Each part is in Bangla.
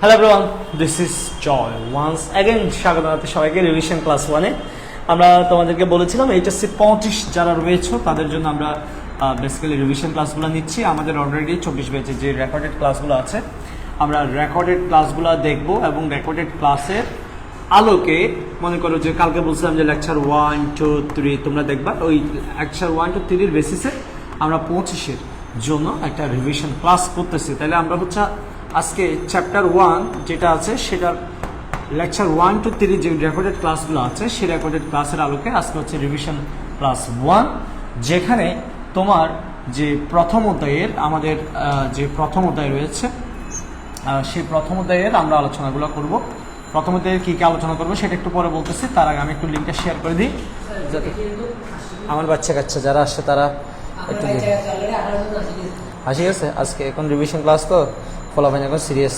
Hello everyone, this is Joy once again. স্বাগত জানাতে সবাইকে রিভিশন ক্লাস 1-এ। আমরা তোমাদেরকে বলেছিলাম এইচএসসি 35 যারা রয়েছে তাদের জন্য আমরা বেসিক্যালি রিভিশন ক্লাসগুলো নিচ্ছি। আমাদের অলরেডি 24 ব্যাচে যে রেকর্ডেড ক্লাসগুলো আছে, আমরা রেকর্ডেড ক্লাসগুলো দেখব এবং রেকর্ডেড ক্লাসের আলোকে মনে করো যে কালকে বলছিলাম যে লেকচার 1, 2, 3 তোমরা দেখবা, ওই লেকচার 1, 2, 3 বেসিসে আমরা 25-এর জন্য একটা রিভিশন ক্লাস করতেছি। তাহলে আমরা হচ্ছে আজকে চ্যাপ্টার 1 যেটা আছে সেটার লেকচার 1 to 3 যে রেকর্ডেড ক্লাসগুলো আছে সেই রেকর্ডেড ক্লাসের আলোকে আজকে হচ্ছে রিভিশন ক্লাস 1, যেখানে তোমার যে প্রথম অধ্যায়ের আমাদের যে প্রথম অধ্যায় রয়েছে সেই প্রথম অধ্যায়ের আমরা আলোচনাগুলো করব। প্রথম অধ্যায়ের কী কী আলোচনা করবো সেটা একটু পরে বলতেছি, তার আগে আমি একটু লিঙ্কটা শেয়ার করে দিই যাতে আমার বাচ্চা কাচ্চা যারা আসছে তারা একটু হাসি গেছে। আজকে এখন রিভিশন ক্লাস তো ফলো হয় এখন সিরিয়াস।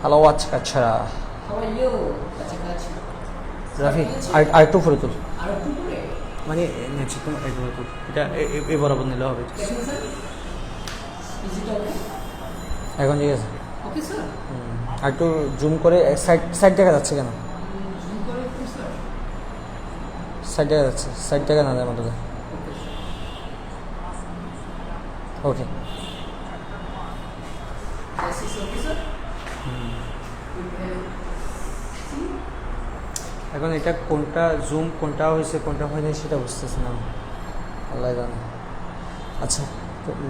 হ্যালো বাচ্চা কাচ্চারা, রাফি আর একটু ফুরে তুল, মানে এটা এই বরাবর নিলে হবে এখন, ঠিক আছে? আর একটু জুম করে সাইড দেখা যাচ্ছে কেন? সাইড দেখা যাচ্ছে, সাইড দেখা না যায় মতো। ওকে, এখন এটা কোনটা জুম কোনটা হয়েছে কোনটা হয়নি সেটা বুঝতেছি না, আল্লাহ জানে। আচ্ছা,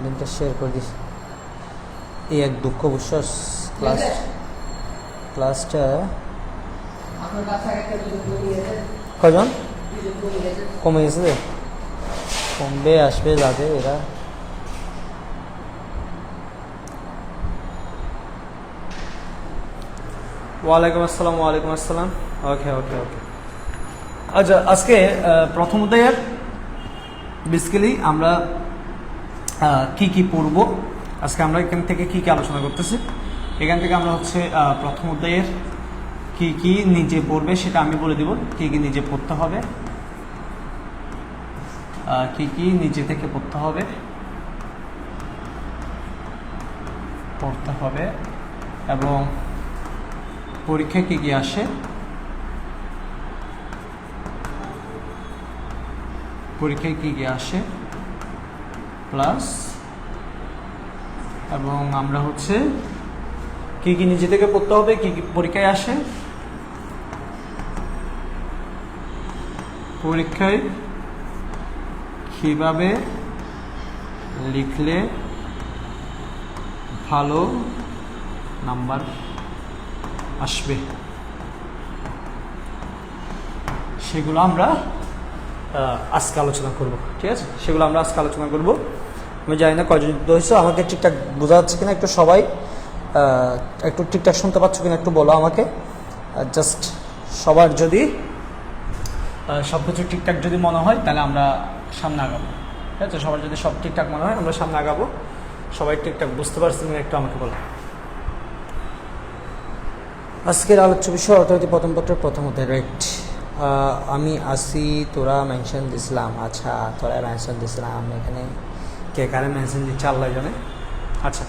লিঙ্কটা শেয়ার করে দিস। এই এক দুঃখ বুঝছস, ক্লাসটা কজন কমে গেছে, কমবে আসবে যাবে এরা। ওয়ালাইকুম আসসালাম। ওয়ালাইকুম আসসালাম। ওকে ওকে ওকে। আচ্ছা, আজকে প্রথম অধ্যায়ের বেসিক্যালি আমরা কি কি পড়ব, আজকে আমরা এখান থেকে কি কি আলোচনা করতেছি। এখান থেকে আমরা হচ্ছে প্রথম অধ্যায়ের কি কি নিজে পড়বে সেটা আমি বলে দিব, কি কি নিজে পড়তে হবে, কি কি নিজে থেকে পড়তে হবে এবং পরীক্ষায় কি কি আসে, প্লাস এবং আমরা হচ্ছে কি কি নিজে থেকে পড়তে হবে, কি কি পরীক্ষায় আসে, পরীক্ষায় কিভাবে লিখলে ভালো নাম্বার আসবে, সেগুলো আমরা আজকে আলোচনা করব। ঠিক আছে, সেগুলো আমরা আজকে আলোচনা করব। আমি জানি না কয়জন যুক্ত হয়েছে, আমাকে ঠিকঠাক বোঝা যাচ্ছে কিনা, একটু সবাই একটু ঠিকঠাক শুনতে পাচ্ছ কিনা একটু বলো আমাকে। জাস্ট সবার যদি সব কিছু ঠিকঠাক যদি মনে হয় তাহলে আমরা সামনে আগাবো। ঠিক আছে, সবার যদি সব ঠিকঠাক মনে হয় আমরা সামনে আগাবো। সবাই ঠিকঠাক বুঝতে পারছেন কিনা একটু আমাকে বলো। আজকের আলোচ্য বিষয় অর্থনীতি প্রথম পত্রের প্রথম অধ্যায়। রাইট, আমি আসি, তোরা মেনশন দিছিলাম। আচ্ছা, তোরা মেনশন দিছিলাম, এখানে কে কারে মেনশন দিচ্ছে আল্লাহ জানে। আচ্ছা,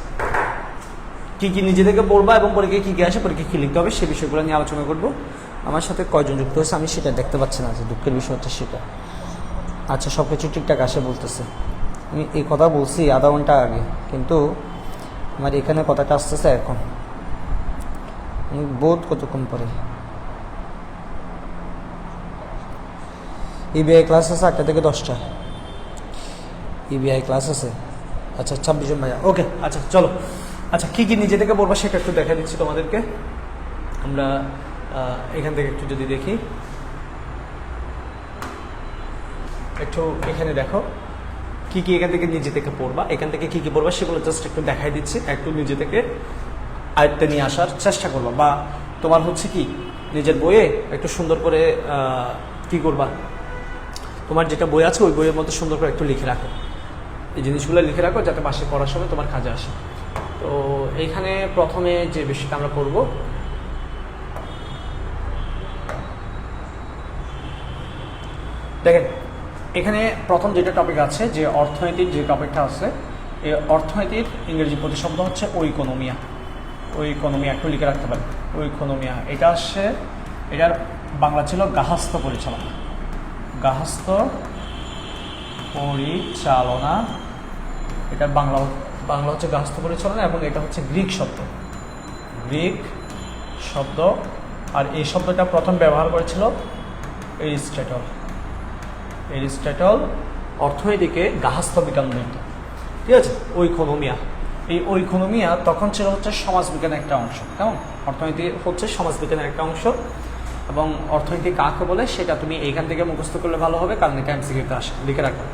কী কী নিজে থেকে পড়বা এবং পরীক্ষায় কী কী আসে, পরীক্ষায় কী লিখতে হবে সে বিষয়গুলো নিয়ে আলোচনা করব। আমার সাথে কয়জন যুক্ত হয়েছে আমি সেটা দেখতে পাচ্ছি না, যে দুঃখের বিষয় হচ্ছে সেটা। আচ্ছা, সব কিছু ঠিকঠাক আসে বলতেছে। আমি এই কথা বলছি আধা ঘন্টা আগে, কিন্তু আমার এখানে কথাটা আসতেছে এখন, বোধ কতক্ষণ পরে। ইবিআই ক্লাস আছে 8টা থেকে 10টা, ইবিআই ক্লাস আছে। আচ্ছা, 26 জন ভাইয়া। ওকে, আচ্ছা চলো। আচ্ছা, কী কী নিজে থেকে পড়বা সেটা একটু দেখা দিচ্ছি তোমাদেরকে। আমরা এখান থেকে একটু যদি দেখি, একটু এখানে দেখো কি কি এখান থেকে নিজে থেকে পড়বা, এখান থেকে কি কি পড়বা সেগুলো জাস্ট একটু দেখাই দিচ্ছি। একটু নিজে থেকে আয়ত্তে নিয়ে আসার চেষ্টা করবা, বা তোমার হচ্ছে কি নিজের বইয়ে একটু সুন্দর করে কি করবা, তোমার যেটা বই আছে ওই বইয়ের মধ্যে সুন্দর করে একটু লিখে রাখো, এই জিনিসগুলো লিখে রাখো যাতে বাসে পড়ার সময় তোমার কাজে আসে। তো এইখানে প্রথমে যে বিষয়টা আমরা করব, দেখেন এখানে প্রথম যেটা টপিক আছে, যে অর্থনীতির যে টপিকটা আছে, এই অর্থনীতির ইংরেজি প্রতিশব্দ হচ্ছে ওইকোনমিয়া। ইকোনমিয়া একটু লিখে রাখতে পারি। ইকোনমিয়া এটা আসছে, এটার বাংলা ছিল গার্হস্থ্য পরিচালনা। গার্হস্থ্য পরিচালনা, এটার বাংলা হচ্ছে গার্হস্থ্য পরিচালনা, এবং এটা হচ্ছে গ্রিক শব্দ। আর এই শব্দটা প্রথম ব্যবহার করেছিল এরিস্টটল অর্থনীতিকে গার্হস্থ্য বিজ্ঞান বলতো। ঠিক আছে, ইকোনমিয়া, এই ইকোনমিয়া তখন ছিল হচ্ছে সমাজবিজ্ঞানের একটা অংশ। কেমন, অর্থনীতি হচ্ছে সমাজবিজ্ঞানের একটা অংশ, এবং অর্থনীতি কাকে বলে সেটা তুমি এইখান থেকে মুখস্থ করলে ভালো হবে, কারণ এটা এমসিকিউতে আসে, লিখে রাখো,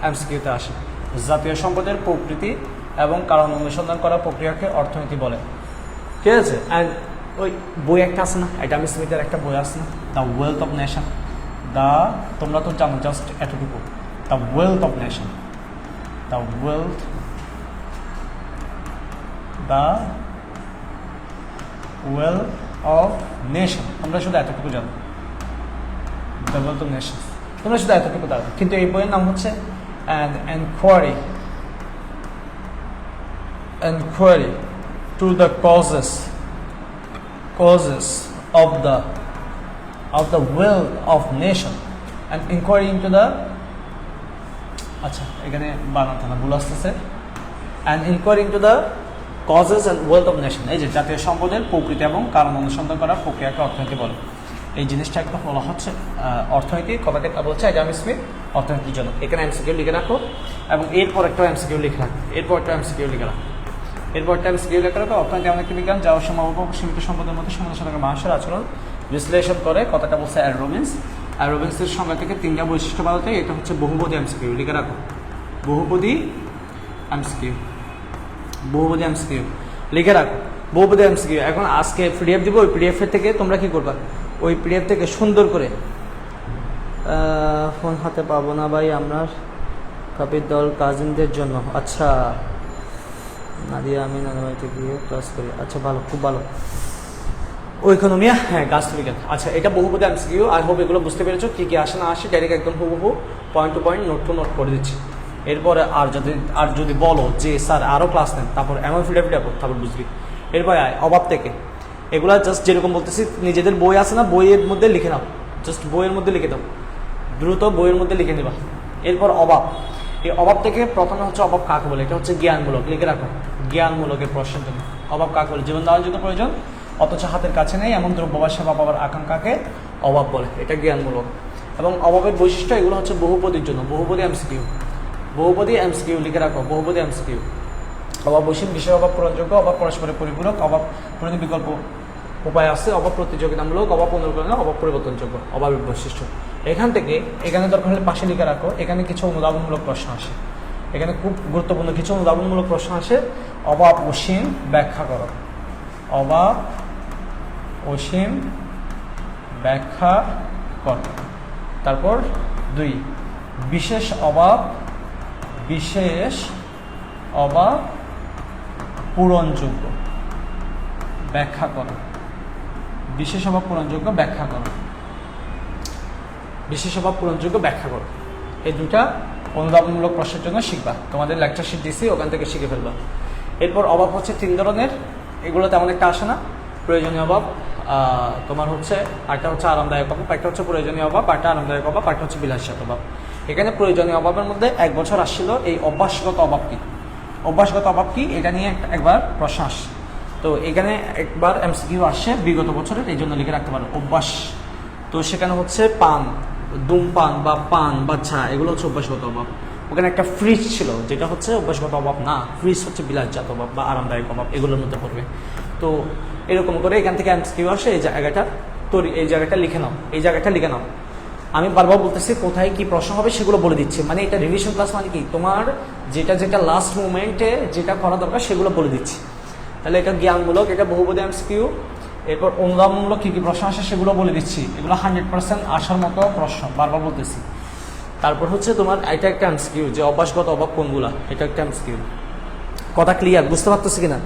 এমসিকিউতে আসে। জাতীয় সম্পদের প্রকৃতি এবং কারণ অনুসন্ধান করা প্রক্রিয়াকে অর্থনীতি বলে। ঠিক আছে, অ্যান্ড ওই বই একটা আছে না, এটা আমি স্মিথের একটা বই আছে না, দ্য ওয়েলথ অফ নেশন। তোমরা তো জানো জাস্ট এতটুকু, the wealth of nation, the wealth of nation. তোমরা শুধু এতটুকু জানো, দ্য ওয়েলথ অফ নেশন, তোমরা শুধু এতটুকু জানো। কিন্তু এই বইয়ের নাম হচ্ছে an enquiry to the causes of the wealth of nation and inquiry into the, আচ্ছা এখানে বানাতে না, ভুল আসতেছে, and inquiry into the causes and wealth of nation। এই যে জাতীয় সম্পদের প্রকৃতি এবং কারণ অনুসন্ধান করার প্রক্রিয়াকে অর্থনীতি বলে। এই জিনিসটা একটা বলা হচ্ছে অর্থনীতি, কথাটা বলছে অ্যাডাম স্মিথ অর্থনীতির জন্য। এখানে এমসিকিউ লিখে রাখো, এবং এরপর একটা এমসিকিউ লিখে রাখো, এরপরটা এমসিকিউ লিখে রাখো। অর্থনীতি এমন একটি বিজ্ঞান যা সম্ভাব্য সীমিত সম্পদের মধ্যে সমাজের সাথে মানুষের আচরণ বিশ্লেষণ করে। কথাটা বলছে অ্যারোবিন্সের সংজ্ঞা থেকে তিনটা বৈশিষ্ট্য বলতে, এটা হচ্ছে বহুপদী এমসিকিউ, লিখে রাখো, বহুপদী এমসিকিউ লিখে রাখো, বহুপদী এমসিকিউ। এখন আজকে পিডিএফ দিব, ওই পিডিএফ এর থেকে তোমরা কি করবা, ওই পিডিএফ থেকে সুন্দর করে, ফোন হাতে পাবো না ভাই, আমরা কাপির দল কাজিনদের জন্য। আচ্ছা নাদিয়া, আমি নানাবাড়িতে গিয়ে ক্লাস করি। আচ্ছা ভালো, খুব ভালো। ইকোনমিয়া, হ্যাঁ গার্হস্থ্য বিজ্ঞান। আচ্ছা এটা বহুপদী এমসিকিউ, আই হোপ এগুলো বুঝতে পেরেছো, কি কি আসে না আসে, ডাইরেক্ট একদম হুবহু point to point note to note করে দিচ্ছি। এরপরে আর যদি বলো যে স্যার আরও ক্লাস নেন, তারপর এমন ফিডাফিডা কর, তারপর বুঝবি। এরপরে অভাব থেকে, এগুলা জাস্ট যেরকম বলতেছি, নিজেদের বই আছে না, বইয়ের মধ্যে লিখে নাও, জাস্ট বইয়ের মধ্যে লিখে দাও, দ্রুত বইয়ের মধ্যে লিখে নেবা। এরপর অভাব, এই অভাব থেকে প্রথমে হচ্ছে অভাব কাকে বলে, এটা হচ্ছে জ্ঞানমূলক, লিখে রাখো, জ্ঞানমূলকের প্রশ্নের জন্য অভাব কাকে বলে, জীবন দেওয়ার জন্য প্রয়োজন অথচ হাতের কাছে নেই এমন দ্রব্য বা সেবা পাওয়ার আকাঙ্ক্ষাকে অভাব বলে, এটা জ্ঞানমূলক। এবং অভাবের বৈশিষ্ট্য, এগুলো হচ্ছে বহুপদীর জন্য, বহুপদী এমসিকিউ লিখে রাখো, বহুপদী এমসিকিউ। অভাব বৈশ্বিক বিষয়, অভাব পূরণযোগ্য, অভাব পরস্পরের পরিপূরক, অভাব পূরণের বিকল্প উপায় আছে, অভাব প্রতিযোগিতামূলক, অভাব অনুকরণীয়, অভাব পরিবর্তনযোগ্য, অভাবের বৈশিষ্ট্য। এখানে দরকার হলে পাশে লিখে রাখো, এখানে কিছু অনুধাবনমূলক প্রশ্ন আসে, এখানে খুব গুরুত্বপূর্ণ কিছু অনুধাবনমূলক প্রশ্ন আসে। অভাব অসীম ব্যাখ্যা করো, অভাব অসীম ব্যাখ্যা কর। তারপর 2, বিশেষ অভাব পূরণযোগ্য ব্যাখ্যা করো, বিশেষ অভাব পূরণযোগ্য ব্যাখ্যা করো, বিশেষ অভাব পূরণযোগ্য ব্যাখ্যা করো। এই দুটা অনুধাবনমূলক প্রশ্নের জন্য শিখবা, তোমাদের লেকচার শিট দিছি, ওখান থেকে শিখে ফেলবা। এরপর অভাব হচ্ছে 3 ধরনের, এগুলো তেমন একটা আসে না। প্রয়োজনীয় অভাব, তোমার হচ্ছে একটা হচ্ছে আরামদায়ক অভাব, একটা হচ্ছে প্রয়োজনীয় অভাব, একটা আরামদায়ক অভাব, একটা হচ্ছে বিলাসিতা অভাব। এখানে প্রয়োজনীয় অভাবের মধ্যে 1 বছর আসছিল এই অভ্যাসগত অভাব কি, এটা নিয়ে একবার প্রশ্ন আসছে। তো এখানে একবার এমসিকিউ আসছে বিগত বছরের, এই জন্য লিখে রাখতে পারো অভ্যাস। তো সেখানে হচ্ছে পান, ধূমপান বা পান বা চা, এগুলো হচ্ছে অভ্যাসগত অভাব। ওখানে একটা ফ্রিজ ছিল, যেটা হচ্ছে অভ্যাসগত অভাব না, ফ্রিজ হচ্ছে বিলাসজাত অভাব বা আরামদায়ক অভাব, এগুলোর মধ্যে পড়বে। তো এরকম করে এখান থেকে এমসিকিউ আসে, এই জায়গাটা লিখে নাও, আমি বারবার বলতেছি কোথায় কি প্রশ্ন হবে সেগুলো বলে দিচ্ছি, মানে এটা রিভিশন ক্লাস, মানে কি তোমার যেটা লাস্ট মোমেন্টে যেটা করা দরকার সেগুলো বলে দিচ্ছি। তাহলে এটা জ্ঞানমূলক, এটা বহুপদী এমসিকিউ। এরপর অনুধাবনমূলক কী কী প্রশ্ন আসে সেগুলো বলে দিচ্ছি, এগুলো 100% আসার মতো প্রশ্ন, বারবার বলতেছি। তারপর হচ্ছে তোমার এটা একটা এমসিকিউ, যে অভ্যাসগত অভাব কোনগুলা, এটা একটা এমসিকিউ। কথা ক্লিয়ার, বুঝতে পারতেছি কিনা?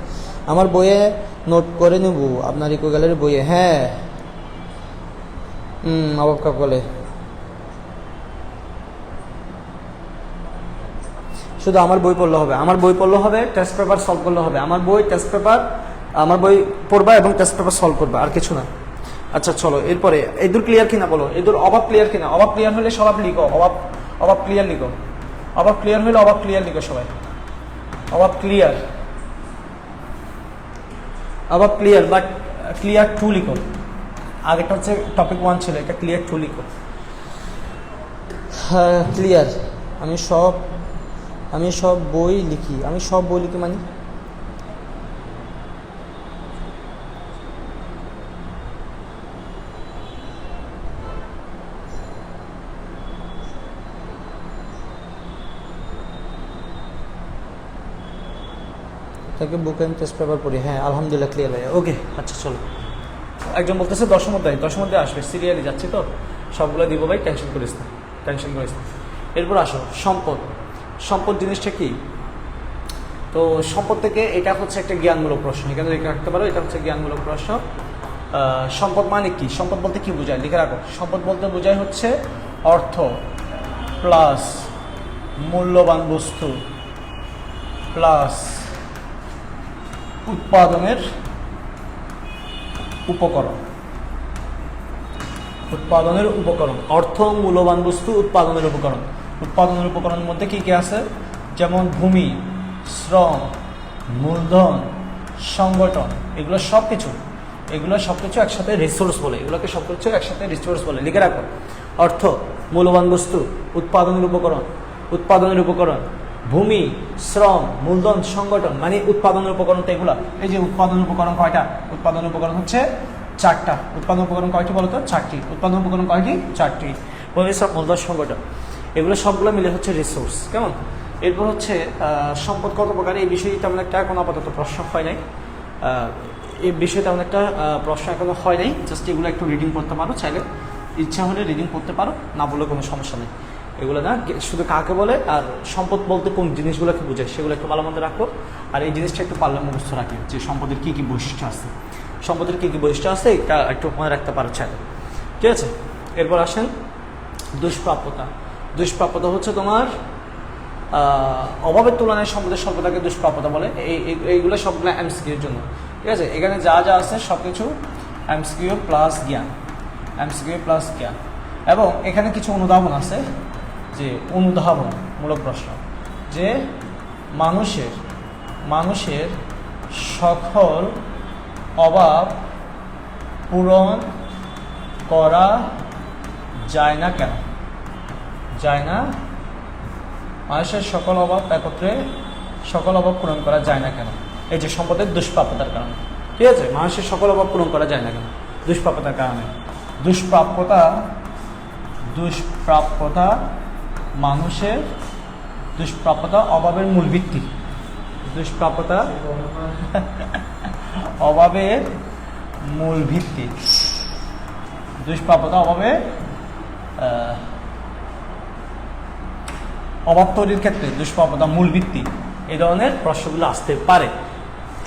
আমার বইয়ে নোট করে নেব, আপনার ইকো গ্যালারির বইয়ে। হ্যাঁ, অভাব কাকে বলে, শুধু আমার বই পড়লে হবে, টেস্ট পেপার সলভ করলে হবে। আমার বই টেস্ট পেপার আমার বই পড়বা এবং টেস্ট পেপার সলভ করবা, আর কিছু না। আচ্ছা চলো এরপরে এদুর ক্লিয়ার কিনা বলো, এদুর অভাব ক্লিয়ার কিনা? অভাব ক্লিয়ার হলে সবাই লিখো, অভাব ক্লিয়ার লিখো। অভাব ক্লিয়ার হলে অভাব ক্লিয়ার লিখো সবাই। অভাব ক্লিয়ার, অভাব ক্লিয়ার, বাট ক্লিয়ার 2 লিখো। আগেটা হচ্ছে টপিক 1 ছিল, এটা ক্লিয়ার 2 লিখো। হ্যাঁ ক্লিয়ার। আমি সব বই লিখি, মানে তাকে বুক এন্ড টেস্ট পেপার পড়ি। হ্যাঁ আলহামদুলিল্লাহ ক্লিয়ার ভাইয়া, ওকে। আচ্ছা চলো, একজন বলতেছে দশম অধ্যায় আসবে, সিরিয়ালি যাচ্ছি তো, সবগুলো দিব ভাই, টেনশন করিস না। এরপর আসো সম্পদ জিনিসটা কি? তো সম্পদ থেকে এটা হচ্ছে একটা জ্ঞানমূলক প্রশ্ন, এখানে লিখে রাখতে পারো, এটা হচ্ছে জ্ঞানমূলক প্রশ্ন। সম্পদ মানে কি? সম্পদ বলতে কি বোঝায় লিখে রাখো। সম্পদ বলতে বোঝায় হচ্ছে অর্থ প্লাস মূল্যবান বস্তু প্লাস উৎপাদনের উপকরণ। অর্থ, মূল্যবান বস্তু, উৎপাদনের উপকরণের মধ্যে কি কি আছে? যেমন ভূমি, শ্রম, মূলধন, সংগঠন, এগুলো সব কিছু একসাথে রিসোর্স বলে, লিখে রাখো। অর্থ, মূল্যবান বস্তু, উৎপাদনের উপকরণ, ভূমি, শ্রম, মূলধন, সংগঠন, মানে উৎপাদনের উপকরণ। তো এগুলো, এই যে উৎপাদনের উপকরণ কয়টা? উৎপাদনের উপকরণ হচ্ছে 4টা। উৎপাদন উপকরণ কয়টি বলতো? 4টি। উৎপাদন উপকরণ কয়টি? 4টি। ভূমি, শ্রম, মূলধন, সংগঠন, এগুলো সবগুলো মিলে হচ্ছে রিসোর্স। কেমন? এরপর হচ্ছে সম্পদ কত প্রকার, এই বিষয়ে তেমন একটা এখন আপাতত প্রশ্ন হয় নাই, এখনো হয় নাই। জাস্ট এগুলো একটু রিডিং করতে পারো, চাইলে ইচ্ছা হলে রিডিং করতে পারো, না বলে কোনো সমস্যা নেই। এগুলো না শুধু কাকে বলে আর সম্পদ বলতে কোন জিনিসগুলোকে বোঝায় সেগুলো একটু ভালো মতো রাখো। আর এই জিনিসটা একটু পারলে মুখস্থ রাখি যে সম্পদের কী কী বৈশিষ্ট্য আছে, এটা একটু মনে রাখতে পারো চাইলে, ঠিক আছে? এরপর আসেন দুষ্প্রাপ্যতা হচ্ছে তোমার অভাবের তুলনায় সম্পদের স্বল্পতাকে দুষ্প্রাপ্যতা বলে। এইগুলো সবগুলো এমসিকিউর জন্য, ঠিক আছে? এখানে যা আছে সব কিছু এমসিকিউ প্লাস জ্ঞান, এবং এখানে কিছু অনুধাবন আছে, যে অনুধাবনমূলক প্রশ্ন, যে মানুষের সকল অভাব পূরণ করা যায় না কেন? মানুষের সকল অভাব পূরণ করা যায় না কেন? এই যে সম্পদের দুষ্প্রাপ্যতার কারণে, ঠিক আছে? মানুষের সকল অভাব পূরণ করা যায় না কেন? দুষ্প্রাপ্যতার কারণে। দুষ্প্রাপ্যতা অভাবের মূল ভিত্তি। অভাব তৈরির ক্ষেত্রে দুষ্প্রাপ্যতা মূল ভিত্তি। এই ধরনের প্রশ্নগুলো আসতে পারে।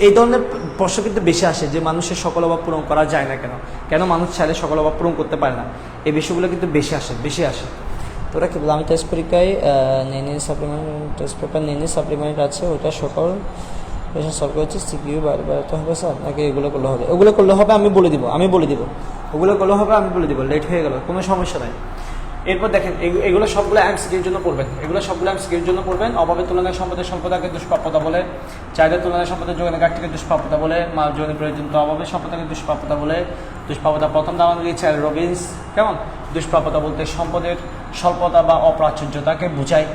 এই ধরনের প্রশ্ন কিন্তু বেশি আসে, যে মানুষের সকল অভাব পূরণ করা যায় না কেন মানুষ চাইলে সকল অভাব পূরণ করতে পারে না, এই বিষয়গুলো কিন্তু বেশি আসে। তোরা কি বল? আমি টেস্ট পরীক্ষায় টেস্ট পেপার সাপ্লিমেন্ট আছে, ওটা সকল সলভ করেছি, সিকিউ বাড়াতে হবে স্যার, নাকি এগুলো করলে হবে? ওগুলো করলে হবে, আমি বলে দিব। লেট হয়ে গেল, কোনো সমস্যা নাই। এরপর দেখেন, এগুলো সবগুলো এমসিকিউর জন্য পড়বেন। অভাবের তুলনায় সম্পদের স্বল্পতাকে দুষ্প্রাপ্যতা বলে, চাহিদার তুলনায় সম্পদের যোগানের ঘাটতিকে দুষ্প্রাপ্যতা বলে, মানব জীবনের প্রয়োজনীয়তা অভাবের সম্পদকে দুষ্প্রাপ্যতা বলে। দুষ্প্রাপ্যতা প্রথম দাম দিয়েছে রবিন্স। কেমন? দুষ্প্রাপ্যতা বলতে সম্পদের স্বল্পতা বা অপ্রাচুর্যতাকে বোঝায়।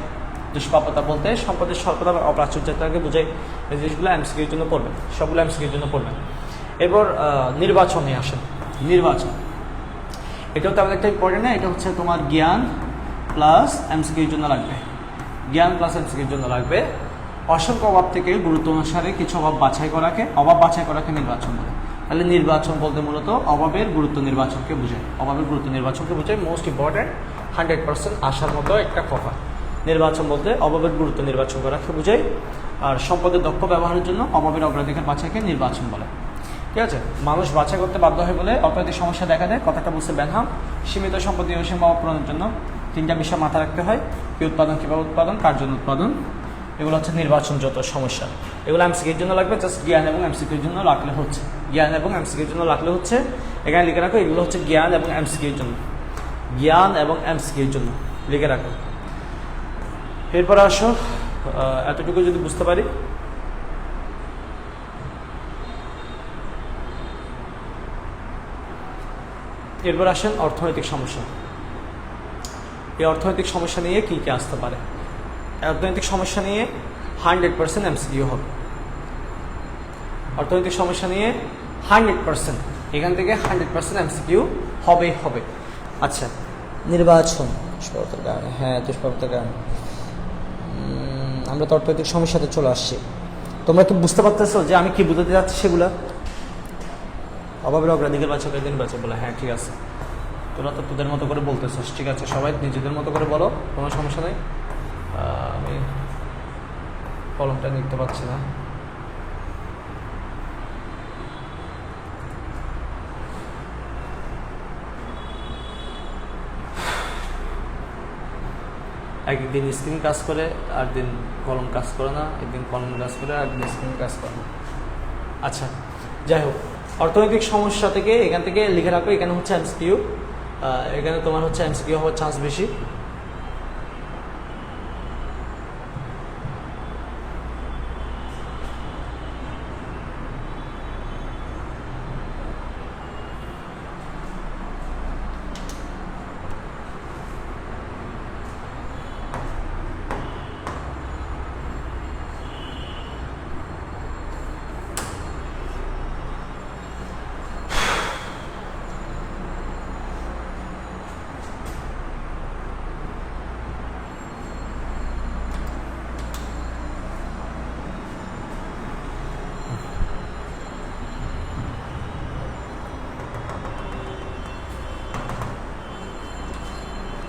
সম্পদের স্বল্পতা বা অপ্রাচুর্যতাকে বোঝায়। এই জিনিসগুলো এমসিকিউর জন্য পড়বেন, সবগুলো এমসিকিউর জন্য পড়বেন। এরপর নির্বাচনে আসেন। এটাও তেমন একটা ইম্পর্টেন্ট না, এটা হচ্ছে তোমার জ্ঞান প্লাস এমসিকিউর জন্য লাগবে। অসংখ্য অভাব থেকে গুরুত্ব অনুসারে কিছু অভাব বাছাই করাকে নির্বাচন বলে। তাহলে নির্বাচন বলতে মূলত অভাবের গুরুত্ব নির্বাচনকে বোঝায়। মোস্ট ইম্পর্টেন্ট, 100% আসার মতো একটা কথা। নির্বাচন বলতে অভাবের গুরুত্ব নির্বাচন করাকে বোঝায়। আর সম্পদের দক্ষ ব্যবহারের জন্য অভাবের অগ্রাধিকার বাছাইকে নির্বাচন বলে, ঠিক আছে? মানুষ বাছাই করতে বাধ্য হয় বলে অর্থনৈতিক সমস্যা দেখা দেয়, কথাটা বলছে বেনহাম। সীমিত সম্পত্তি অসীম অভাব পূরণের জন্য 3টা বিষয় মাথায় রাখতে হয়: কি উৎপাদন, কীভাবে উৎপাদন, কার জন্য উৎপাদন, এগুলো হচ্ছে নির্বাচনগত সমস্যা। এগুলো এমসিকিউর জন্য লাগবে, জাস্ট জ্ঞান এবং এমসিকিউর জন্য রাখলে হচ্ছে। জ্ঞান এবং এমসিকিউর জন্য রাখলে হচ্ছে, এখানে লিখে রাখো এগুলো হচ্ছে জ্ঞান এবং এমসিকিউর জন্য, জ্ঞান এবং এমসিকিউর জন্য লিখে রাখো। এরপরে আসো, এতটুকু যদি বুঝতে পারি, এরপর আসেন অর্থনৈতিক সমস্যা। এই অর্থনৈতিক সমস্যা নিয়ে কী কী আসতে পারে? অর্থনৈতিক সমস্যা নিয়ে 100% এমসিকিউ হবে। অর্থনৈতিক সমস্যা নিয়ে 100%, এখান থেকে 100% এমসিকিউ হবেই হবে। আচ্ছা, নির্বাচন দুষ্প্রাপ্যতার কারণে, হ্যাঁ দুষ্প্রাপ্যতার কারণে আমরা তো অর্থনৈতিক সমস্যাতে চলে আসছি। তোমরা কি বুঝতে পারতেছো যে আমি কি বুঝাতে যাচ্ছি? সেগুলা অভাবের অগ্রাধিকার বাচকের দিন বাঁচে বলে, হ্যাঁ ঠিক আছে, তোরা তো তোদের মতো করে বলতেছিস, ঠিক আছে, সবাই নিজেদের মতো করে বলো, কোনো সমস্যা নেই। আমি কলমটা নিতে পারছি না। একদিন স্ক্রিন কাজ করে, আর দিন কলম কাজ করে না, একদিন কলম কাজ করে, আর দিন স্ক্রিন কাজ করে না। আচ্ছা, যাই হোক, অর্থনৈতিক সমস্যা থেকে এখান থেকে লিখে রাখো, এখানে হচ্ছে এমসিকিউ, এখানে তোমার হচ্ছে এমসিকিউ হওয়ার চান্স বেশি।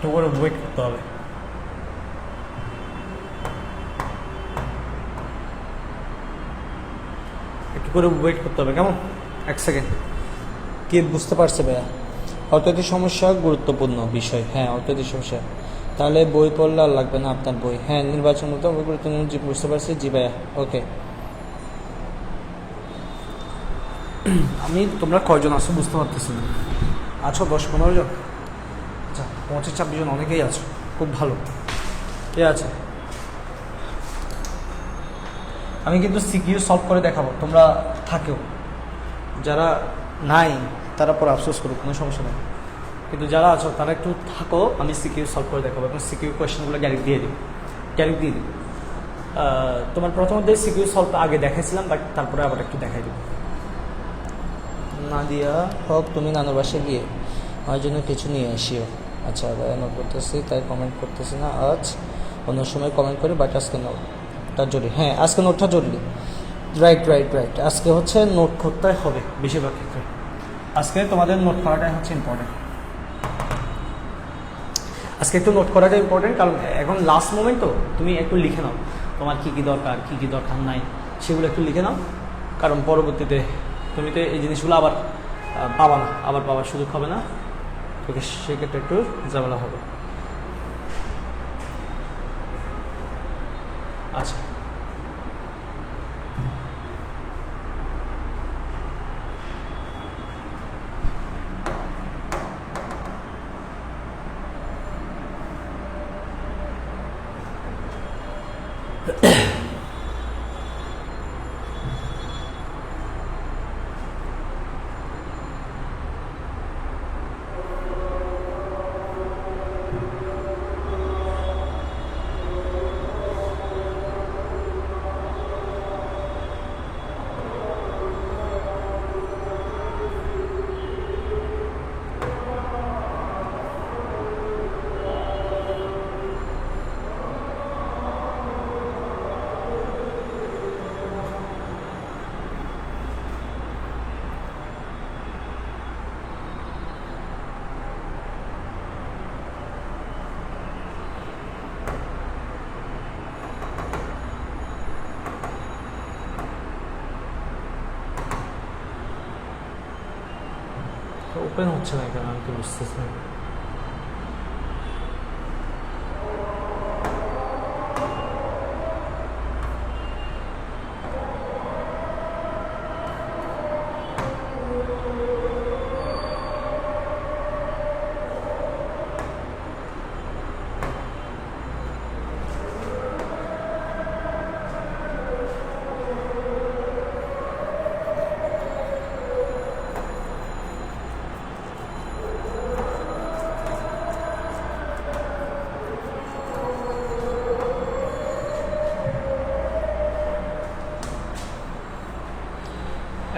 একটু করে ওয়েট করতে হবে। একটু করে ওয়েট করতে হবে, কেমন? 1 সেকেন্ড। কি বুঝতে পারছে ভাইয়া? অর্থনৈতিক সমস্যা গুরুত্বপূর্ণ বিষয়, হ্যাঁ অর্থনৈতিক সমস্যা। তাহলে বই পড়লে আর লাগবে না আপনার বই, হ্যাঁ নির্বাচন মতো গুরুত্বপূর্ণ, বুঝতে পারছি, জি ভাইয়া, ওকে। আমি তোমরা কয়জন আছো বুঝতে পারতেছি না। আছো 10-15 জন? আচ্ছা, 25-26 জন, অনেকেই আছো, খুব ভালো। কে আছে? আমি কিন্তু সিকিউ সলভ করে দেখাবো, তোমরা থাকেও, যারা নাই তারা পরে আফসোস করুক, কোনো সমস্যা নেই, কিন্তু যারা আছো তারা একটু থাকো, আমি সিকিউ সলভ করে দেখাবো এবং সিকিউ কোয়েশ্চেনগুলো গ্যারেন্টি দিয়ে দিই, গ্যারেন্টি দিয়ে দিই। তোমার প্রথমত সিকিউ সলভ আগে দেখাইছিলাম, বাট তারপরে আবার একটু দেখাই দেবো। নাদিয়া হক, তুমি নানুর বাসায় গিয়ে আমার জন্য কিছু নিয়ে আসিও। আচ্ছা, নোট করতেছি, তাই কমেন্ট করতেছি না আজ, অন্য সময় কমেন্ট করি, বাট আজকে নোটটা জরুরি। হ্যাঁ আজকে নোটটা জরুরি, রাইট রাইট রাইট। আজকে হচ্ছে নোট করতে হবে বেশিরভাগ ক্ষেত্রে, আজকে তোমাদের নোট করাটাই হচ্ছে ইম্পর্টেন্ট। আজকে একটু নোট করাটা ইম্পর্টেন্ট, কারণ এখন লাস্ট মোমেন্ট তো, তুমি একটু লিখে নাও তোমার কী কী দরকার, কী কী দরকার নাই, সেগুলো একটু লিখে নাও, কারণ পরবর্তীতে তুমি তো এই জিনিসগুলো আবার পাবা না, আবার পাওয়ার সুযোগ হবে না, তোকে সেক্ষেত্রে একটু ঝামেলা হবে। আচ্ছা, ওপেন হচ্ছে না কেন, আমি তো বুঝতেছি না।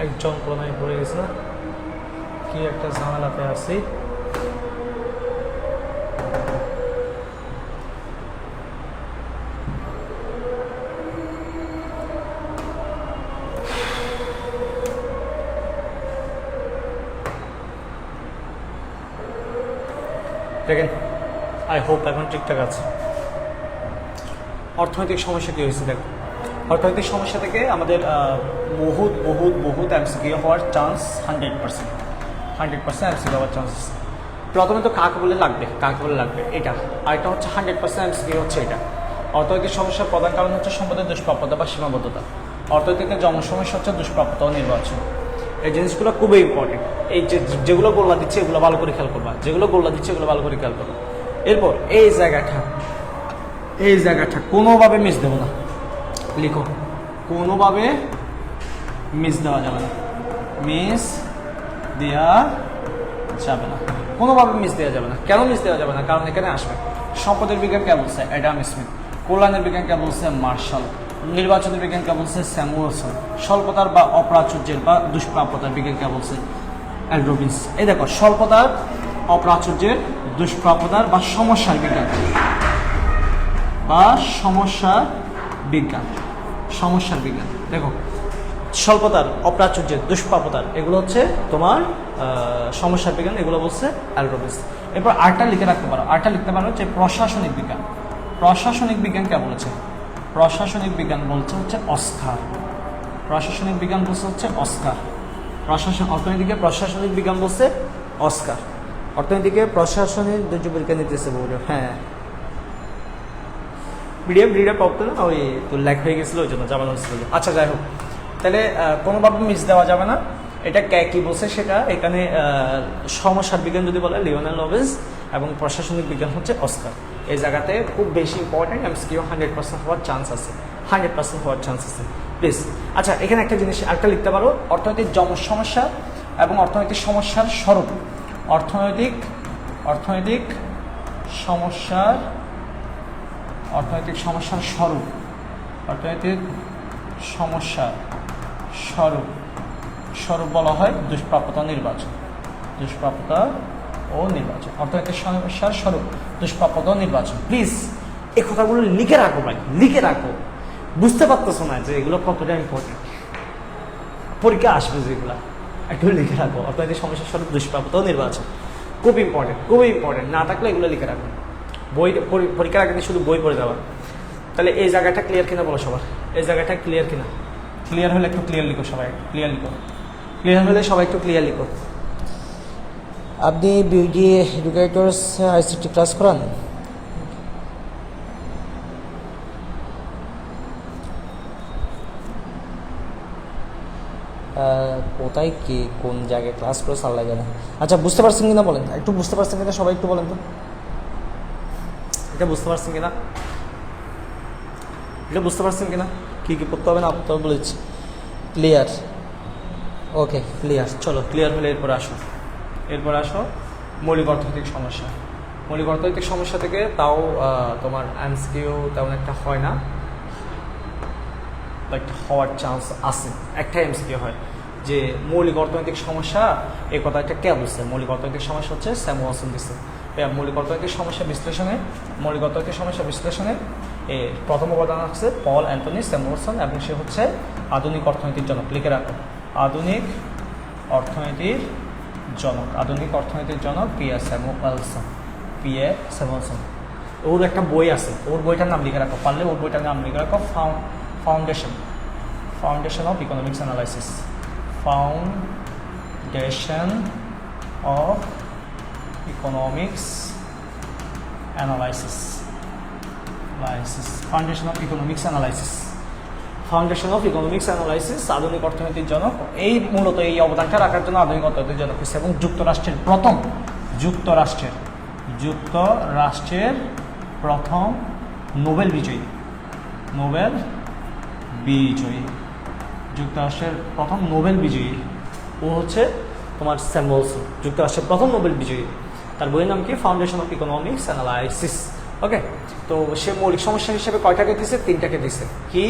একজন প্রণয় পড়ে গেছে না, কি একটা ঝামেলাতে আছি। দেখেন, আই হোপ এখন ঠিকঠাক আছে। অর্থনৈতিক সমস্যা কি হয়েছে দেখো, অর্থনৈতিক সমস্যা থেকে আমাদের বহুত বহুত বহুত এমসিকিউ হওয়ার চান্স 100%, 100% এমসিকিউ হওয়ার চান্স। প্রথমে তো কাকে বলে লাগবে, কাকে বলে লাগবে এটা, আর এটা হচ্ছে 100% এমসিকিউ হচ্ছে এটা। অর্থনৈতিক সমস্যার প্রধান কারণ হচ্ছে সম্পদের দুষ্প্রাপ্যতা বা সীমাবদ্ধতা। অর্থনৈতিক জনসমস্যা হচ্ছে দুষ্প্রাপ্যতা ও নির্বাচন। এই জিনিসগুলো খুবই ইম্পর্টেন্ট। এই যেগুলো গোল্লা দিচ্ছে এগুলো ভালো করে খেয়াল করবা, যেগুলো গোল্লা দিচ্ছে এগুলো ভালো করে খেয়াল করবা। এরপর এই জায়গাটা কোনোভাবে মিস দেবো না, লিখো, কোনোভাবে মিস দেওয়া যাবে না, মিস দেওয়া যাবে না, কোনোভাবে মিস দেওয়া যাবে না। কেন মিস দেওয়া যাবে না? কারণ এখানে আসবে সম্পদের বিজ্ঞান কে বলছে অ্যাডাম স্মিথ, কল্যাণের বিজ্ঞান কে বলছে মার্শাল, নির্বাচনের বিজ্ঞান কে বলছে স্যামুয়েলসন, স্বল্পতার বা অপ্রাচুর্যের বা দুষ্প্রাপ্যতার বিজ্ঞান কে বলছে এল রবিন্স। এই দেখো, স্বল্পতার, অপ্রাচুর্যের, দুষ্প্রাপ্যতার বা সমস্যার বিজ্ঞান, বা সমস্যার বিজ্ঞান, সমস্যার বিজ্ঞান। দেখো, স্বল্পতার, অপ্রাচুর্যের, দুষ্প্রাপ্যতার, এগুলো হচ্ছে তোমার সমস্যার বিজ্ঞান, এগুলো বলছে এল রবিন্স। এরপর আরটা লিখে রাখতে পারো, আরটা লিখতে পারো যে প্রশাসনিক বিজ্ঞান। প্রশাসনিক বিজ্ঞান কে বলেছে? প্রশাসনিক বিজ্ঞান বলছে হচ্ছে অস্কার। প্রশাসনিক বিজ্ঞান বলছে হচ্ছে অস্কার। অর্থনীতিকে প্রশাসনিক বিজ্ঞান বলছে অস্কার। অর্থনীতিকে প্রশাসনিক দুর্যোগ বিজ্ঞান নিতেছে বলে, হ্যাঁ মিডিয়াম রিডার পাবতো না, ওই তো ল্যাক হয়ে গেছিলো, ওই জন্য জামানো হচ্ছিল। আচ্ছা, যাই হোক, তাহলে কোনোভাবে মিস দেওয়া যাবে না। এটা কি বলছে সেটা এখানে, সমস্যার বিজ্ঞান যদি বলে লিওনেল লবেজ, এবং প্রশাসনিক বিজ্ঞান হচ্ছে অস্কার। এই জায়গাতে খুব বেশি ইম্পর্টেন্ট, এমসিকিউ 100% হওয়ার চান্স আছে, 100% হওয়ার চান্স আছে, প্লিজ। আচ্ছা, এখানে একটা জিনিস আরেকটা লিখতে পারো, অর্থনৈতিক সমস্যা এবং অর্থনৈতিক সমস্যার স্বরূপ। অর্থনৈতিক সমস্যার স্বরূপ, অর্থনৈতিক সমস্যার স্বরূপ বলা হয় দুষ্প্রাপ্যতা নির্বাচন, দুষ্প্রাপ্যতা ও নির্বাচন। অর্থনৈতিক সমস্যার স্বরূপ, দুষ্প্রাপ্যতা ও নির্বাচন। প্লিজ এই কথাগুলো লিখে রাখো ভাই, লিখে রাখো। বুঝতে পারতেছো না যে এগুলো কতটা ইম্পর্টেন্ট, পরীক্ষা আসবে যেগুলা, একটু লিখে রাখো। অর্থনৈতিক সমস্যার স্বরূপ, দুষ্প্রাপ্যতা ও নির্বাচন, খুব ইম্পর্টেন্ট, খুবই ইম্পর্টেন্ট। না থাকলে এগুলো লিখে রাখো। বই পরীক্ষার আগে শুধু বই পড়ে দেওয়া। তাহলে এই জায়গাটা ক্লিয়ার কিনা বলো সবার? এই জায়গাটা ক্লিয়ার কিনা? ক্লিয়ার হলে একটু ক্লিয়ার লিখো সবাই, ক্লিয়ার লিখো। ক্লিয়ার হলে সবাই একটু ক্লিয়ার লিখো। আপনি বিউটি এডুকেটরস আইসিটি ক্লাস করান? কোথায় কি কোন জায়গায় ক্লাস করে সাল লাগে না। আচ্ছা, বুঝতে পারছেন কিনা বলেন, একটু বুঝতে পারছেন কিনা সবাই একটু বলেন তো, এটা বুঝতে পারছেন কিনা, এটা বুঝতে পারছেন কিনা? কি কি পড়তে হবে না পড়তে হবে বলে দিচ্ছি। ক্লিয়ার? ওকে, ক্লিয়ার। চলো, ক্লিয়ার হলে এরপর আসো মৌলিক অর্থনৈতিক সমস্যা। মৌলিক অর্থনৈতিক সমস্যা থেকে তাও তোমার এমসিকিউ তেমন একটা হয় না, একটা হওয়ার চান্স আছে। একটা এমসিকিউ হয় যে মৌলিক অর্থনৈতিক সমস্যা, এই কথাটা কে বলছে? মৌলিক অর্থনৈতিক সমস্যা হচ্ছে স্যামুয়েলসন দিচ্ছে। মৌলিক অর্থনৈতিক সমস্যা বিশ্লেষণে প্রথম অবদান আছে পল অ্যান্টনি স্যামুয়েলসন, এবং সে হচ্ছে আধুনিক অর্থনীতির জনক। লিখে রাখো, আধুনিক অর্থনীতির জনক পিএ স্যামুয়েলসন। ওর একটা বই আছে, ওর বইটার নাম লিখে রাখো, পারলে ওর বইটার নাম লিখে রাখো, foundation of economics analysis. Foundation of economics analysis. Foundation of economics analysis, আধুনিক অর্থনীতির জনক। এই মূলত এই অবদানটা রাখার জন্য আধুনিক অর্থনীতির জনক হয়েছে এবং যুক্তরাষ্ট্রের প্রথম নোবেল বিজয়ী যুক্তরাষ্ট্রের প্রথম নোবেল বিজয়ী ও হচ্ছে তোমার স্যামুয়েলসন, যুক্তরাষ্ট্রের প্রথম নোবেল বিজয়ী। তার বইয়ের নাম কি? Foundation of economics analysis. Okay, তো সে মৌলিক সমস্যা হিসেবে কয়টাকে দিছে? 3টাকে দিছে। কি,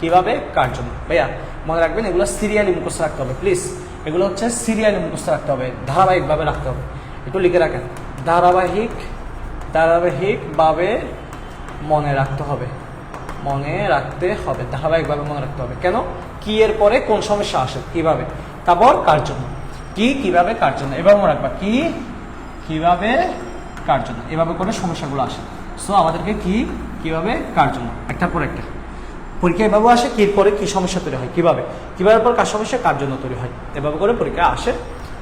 কিভাবে, কার জন্য। ভাইয়া মনে রাখবেন এগুলো সিরিয়ালি মুখস্থ রাখতে হবে প্লিজ। এগুলো হচ্ছে সিরিয়ালি মুখস্থ রাখতে হবে, ধারাবাহিকভাবে রাখতে হবে। একটু লিখে রাখেন, ধারাবাহিকভাবে মনে রাখতে হবে, ধারাবাহিকভাবে মনে রাখতে হবে। কেন? কি এর পরে কোন সমস্যা আসে, কিভাবে, তারপর কার জন্য। কি, কিভাবে, কার জন্য, এবার মনে রাখবা। কি, কিভাবে, কার জন্য, এভাবে করে সমস্যাগুলো আসে। সো আমাদেরকে কি, কিভাবে, কার জন্য, একটার পর একটা পরীক্ষা এভাবে আসে। কি পরে কি সমস্যা তৈরি হয়, কিভাবে পর কার সমস্যা, কার জন্য তৈরি হয়, এভাবে করে পরীক্ষা আসে।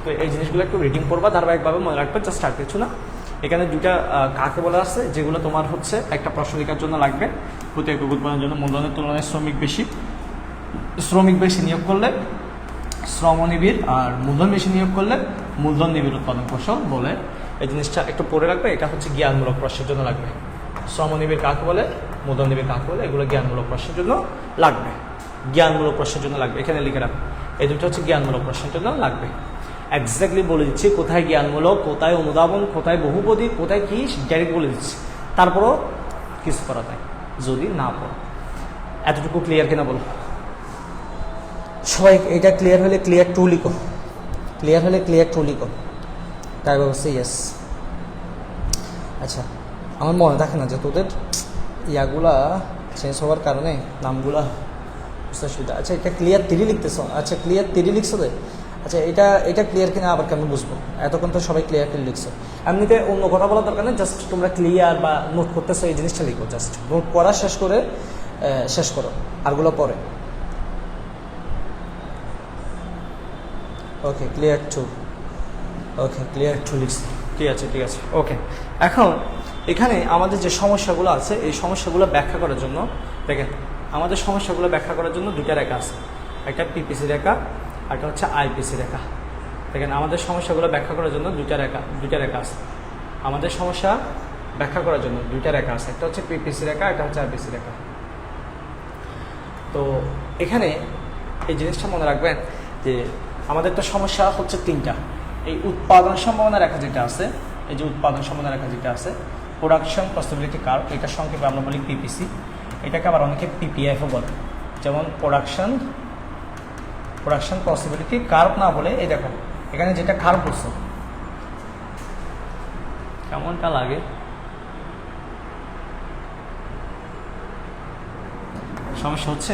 তো এই জিনিসগুলো একটু রিডিং করবা, ধারাবাহিকভাবে মনে রাখবে, জাস্ট আর কিছু না। এখানে দুইটা কাকে বলা আছে যেগুলো তোমার হচ্ছে একটা প্রশ্ন লেখার জন্য লাগবে। প্রতি একক উৎপাদনের জন্য মূলধনের তুলনায় শ্রমিক বেশি নিয়োগ করলে শ্রমনিবিড়, আর মূলধন বেশি নিয়োগ করলে মূলধন নিবিড় উৎপাদন কৌশল বলে। এই জিনিসটা একটু পড়ে রাখবে, এটা হচ্ছে জ্ঞানমূলক প্রশ্নের জন্য লাগবে। শ্রমনিবিড় কাকে বলে, মূলধন নিবিড় কাকে বলে, এগুলো জ্ঞানমূলক প্রশ্নের জন্য লাগবে, এখানে লিখে রাখবে। এই দুটো হচ্ছে জ্ঞানমূলক প্রশ্নের জন্য লাগবে। এক্স্যাক্টলি বলে দিচ্ছি কোথায় জ্ঞানমূলক, কোথায় অনুধাবন, কোথায় বহুপদী, কোথায় কি, ডাইরেক্ট বলে দিচ্ছি। তারপরও কিছু করা যায় যদি না পড়ো। এতটুকু ক্লিয়ার কিনা বলো সবাই? এটা ক্লিয়ার হলে ক্লিয়ার টু লিখো, তাই বলছে ইয়েস। আচ্ছা, আমার মনে থাকে না যে তোদের ইয়াগুলা চেঞ্জ হওয়ার কারণে নামগুলা বুঝতে সুবিধা। আচ্ছা, এটা ক্লিয়ার 3 লিখতেছ? আচ্ছা, ক্লিয়ার 3 লিখছো তো? আচ্ছা, এটা ক্লিয়ার কিনা আবার কেমন বুঝবো? এতক্ষণ তো সবাই ক্লিয়ার লিখছো। এমনিতে অন্য কথা বলার দরকার নেই, জাস্ট তোমরা ক্লিয়ার বা নোট করতেছো এই জিনিসটা লিখো। জাস্ট নোট করা শেষ করো, আরগুলো পরে। ওকে, ক্লিয়ার টু লিখছি। ঠিক আছে। ওকে, এখন এখানে আমাদের যে সমস্যাগুলো আছে এই সমস্যাগুলো ব্যাখ্যা করার জন্য দেখেন, আমাদের সমস্যাগুলো ব্যাখ্যা করার জন্য দুইটা রেখা আছে, একটা পিপিসি রেখা আর একটা হচ্ছে আইপিসি রেখা। দেখেন আমাদের সমস্যাগুলো ব্যাখ্যা করার জন্য দুইটা রেখা আছে। আমাদের সমস্যা ব্যাখ্যা করার জন্য দুইটা রেখা আছে, একটা হচ্ছে পিপিসি রেখা, একটা হচ্ছে আইপিসি রেখা। তো এখানে এই জিনিসটা মনে রাখবেন যে আমাদের তো সমস্যা হচ্ছে 3টা। এই উৎপাদন সম্ভাবনা রেখা যেটা আছে, এই যে উৎপাদন সম্ভাবনা রেখা যেটা আছে, প্রোডাকশন পসিবিলিটি কার্ভ, এটা সংক্ষেপে আমরা বলি পিপিসি। এটাকে আবার অনেকে পিপিএফও বলে। যেমন প্রোডাকশন পসিবিলিটি কার্ভ না বলে, এই দেখো এখানে যেটা কার্ভ বলছো কেমনটা লাগে? সমস্যা হচ্ছে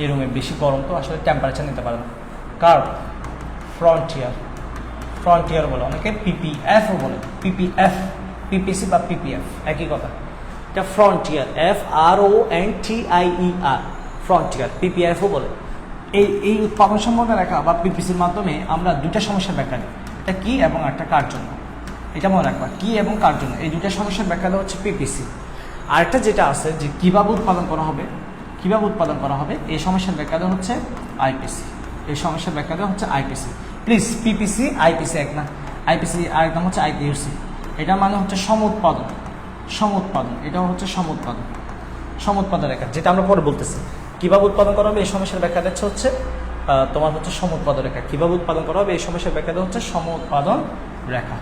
এই রুমে বেশি গরম, তো আসলে টেম্পারেচার নিতে পারে না। কার্ভ, ফ্রন্টিয়ার বলে, অনেকে পিপিএফও বলে। পিপিসি বা পিপিএফ একই কথা। এটা ফ্রন্টিয়ার, FRONTIER, ফ্রন্টিয়ার, পিপিএফও বলে। এই উৎপাদন সম্ভাবনা রেখা বা পিপিসির মাধ্যমে আমরা দুইটা সমস্যার ব্যাখ্যা দিই, এটা কি এবং একটা কার জন্য। এটা মনে রাখবা, কি এবং কার জন্য, এই দুইটা সমস্যার ব্যাখ্যা দেওয়া হচ্ছে পিপিসি। আরেকটা যেটা আছে যে কিভাবে উৎপাদন করা হবে, এই সমস্যার ব্যাখ্যা দেওয়া হচ্ছে আইপিসি। প্লিজ, পিপিসি আইপিসি এক না, আইপিসি আরেকটা হচ্ছে আইপিএসি। এটা মানে হচ্ছে সমুৎপাদন, এটাও হচ্ছে সমুৎপাদন রেখা, যেটা আমরা পরে বলতেছি। কিভাবে উৎপাদন করা হবে এই সমস্যার ব্যাখ্যা দিচ্ছে হচ্ছে তোমার হচ্ছে সমুৎপাদন রেখা। কিভাবে উৎপাদন করা হবে এই সমস্যার ব্যাখ্যা দেওয়া হচ্ছে সমুৎপাদন রেখা।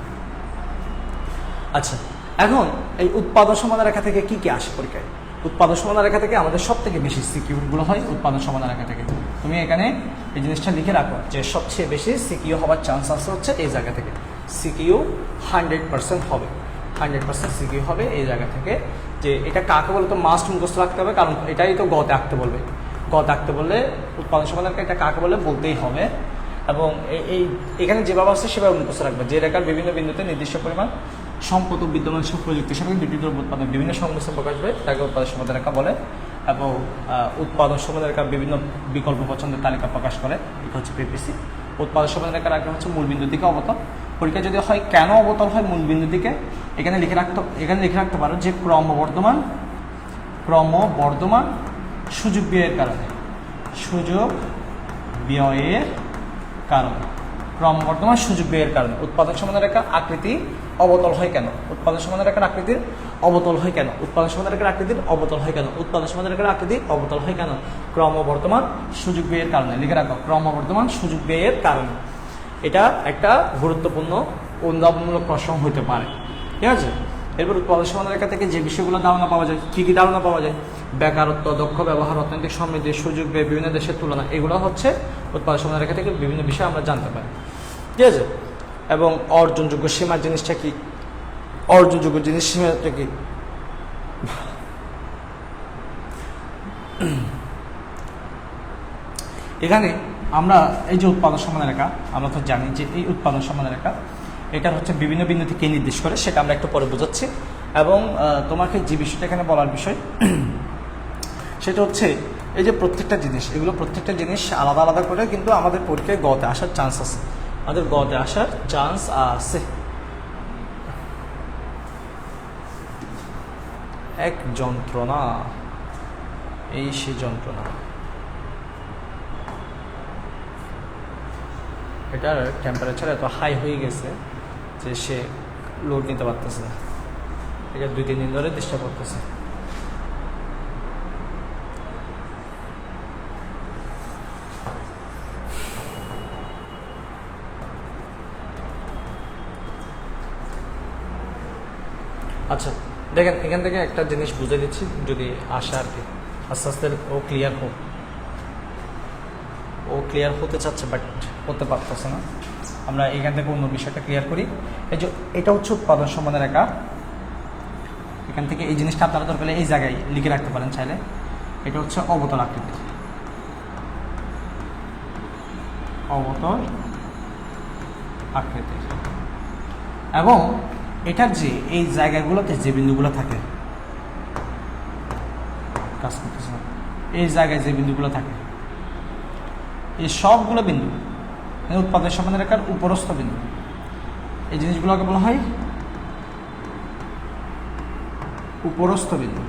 আচ্ছা, এখন এই উৎপাদন সমাধান রেখা থেকে কি আসে পরীক্ষায়? উৎপাদন সমাধান রেখা থেকে আমাদের সব থেকে বেশি সিকিউরগুলো হয় উৎপাদন সমাধান রেখা থেকে। তুমি এখানে এই জিনিসটা লিখে রাখো যে সবচেয়ে বেশি সিকিউ হওয়ার চান্স আছে হচ্ছে এই জায়গা থেকে। সিকিউ 100% হবে, 100% সিকিউ হবে এই জায়গা থেকে। যে এটা কাকে বলে তো মাস্ট মুখস্থ রাখতে হবে, কারণ এটাই তো গতে আঁকতে বলবে। গতে আঁকতে বললে উৎপাদন সমাধান রেখা এটা কাকে বলে বলতেই হবে। এবং এখানে যেভাবে আসছে সেভাবে মুখস্থ রাখবে। যে রেখার বিভিন্ন বিন্দুতে নির্দিষ্ট পরিমাণ সম্পদ ও বিদ্যমান সব প্রযুক্তির সাথে দুটি দ্রব্য উৎপাদন বিভিন্ন সংমিশ্রণ প্রকাশ পায়, তাকে উৎপাদন সমাধান রেখা বলে। এবং উৎপাদন সমাধান রেখা বিভিন্ন বিকল্প পছন্দের তালিকা প্রকাশ করে, এটা হচ্ছে পিপিসি। উৎপাদন সমাধান রেখার আগে হচ্ছে মূল বিন্দুর দিকে অবতল। পরীক্ষা যদি হয় কেন অবতল হয় মূল বিন্দুর দিকে, এখানে লিখে রাখতে পারো যে ক্রমবর্ধমান সুযোগ ব্যয়ের কারণে, সুযোগ ব্যয়ের কারণ। ক্রমবর্ধমান সুযোগ ব্যয়ের কারণে উৎপাদন সমানরেখার আকৃতি অবতল হয় কেন? উৎপাদন সমানরেখার আকৃতির অবতল হয় কেন? উৎপাদন সমানরেখার আকৃতির অবতল হয় কেন? উৎপাদন সমানরেখার আকৃতি অবতল হয় কেন? ক্রমবর্ধমান সুযোগ ব্যয়ের কারণে। লিখে রাখো, ক্রমবর্ধমান সুযোগ ব্যয়ের কারণে। এটা একটা গুরুত্বপূর্ণ অনুধাবনমূলক প্রশ্ন হতে পারে, ঠিক আছে? এরপর উৎপাদন সমানরেখা থেকে যে বিষয়গুলো ধারণা পাওয়া যায়, কী কী ধারণা পাওয়া যায়? বেকারত্ব, দক্ষ ব্যবহার, অর্থনৈতিক সমৃদ্ধি, সুযোগ ব্যয়, বিভিন্ন দেশের তুলনা, এগুলো হচ্ছে উৎপাদন সমানরেখা থেকে বিভিন্ন বিষয় আমরা জানতে পারি, ঠিক আছে? এবং অর্জনযোগ্য সীমার জিনিসটা কি? অর্জনযোগ্য জিনিস সীমাটা কি? এখানে আমরা এই যে উৎপাদন সমানরেখা, আমরা তো জানি যে এই উৎপাদন সমানরেখা এটা হচ্ছে বিভিন্ন বিন্দুতে কে নির্দেশ করে, সেটা আমরা একটু পরে বোঝাচ্ছি। এবং তোমাকে যে বিষয়টা এখানে বলার বিষয় সেটা হচ্ছে এই যে প্রত্যেকটা জিনিস, এগুলো প্রত্যেকটা জিনিস আলাদা আলাদা করে কিন্তু আমাদের পরীক্ষায় গতে আসার চান্স আছে, আমাদের গতে আসার চান্স আছে। এক যন্ত্রণা, এই সে যন্ত্রণা, এটার টেম্পারেচার এত হাই হয়ে গেছে যে সে লোড নিতে পারতেছে না, এটা 2-3 দিন ধরে ডিস্টার্ব করতেছে। আচ্ছা দেখেন, এখান থেকে একটা জিনিস বুঝে দিচ্ছি, যদি আসে আর কি, আস্তে আস্তে ও ক্লিয়ার হোক। ও ক্লিয়ার হতে চাচ্ছে বাট হতে পারতেছে না। আমরা এখান থেকে অন্য বিষয়টা ক্লিয়ার করি। এই যে এটা হচ্ছে উৎপাদন সমানরেখা, এখান থেকে এই জিনিসটা আপনারা দরকার হলে এই জায়গায় লিখে রাখতে পারেন চাইলে। এটা হচ্ছে অবতল আকৃতি, অবতল আকৃতি। এবং এটার যে এই জায়গাগুলোতে যে বিন্দুগুলো থাকে, কাজ করতেছে না, এই জায়গায় যে বিন্দুগুলো থাকে, এই সবগুলো বিন্দু উৎপাদন সমানরেখার উপরস্থ বিন্দু, এই জিনিসগুলোকে বলা হয় উপরস্থ বিন্দু।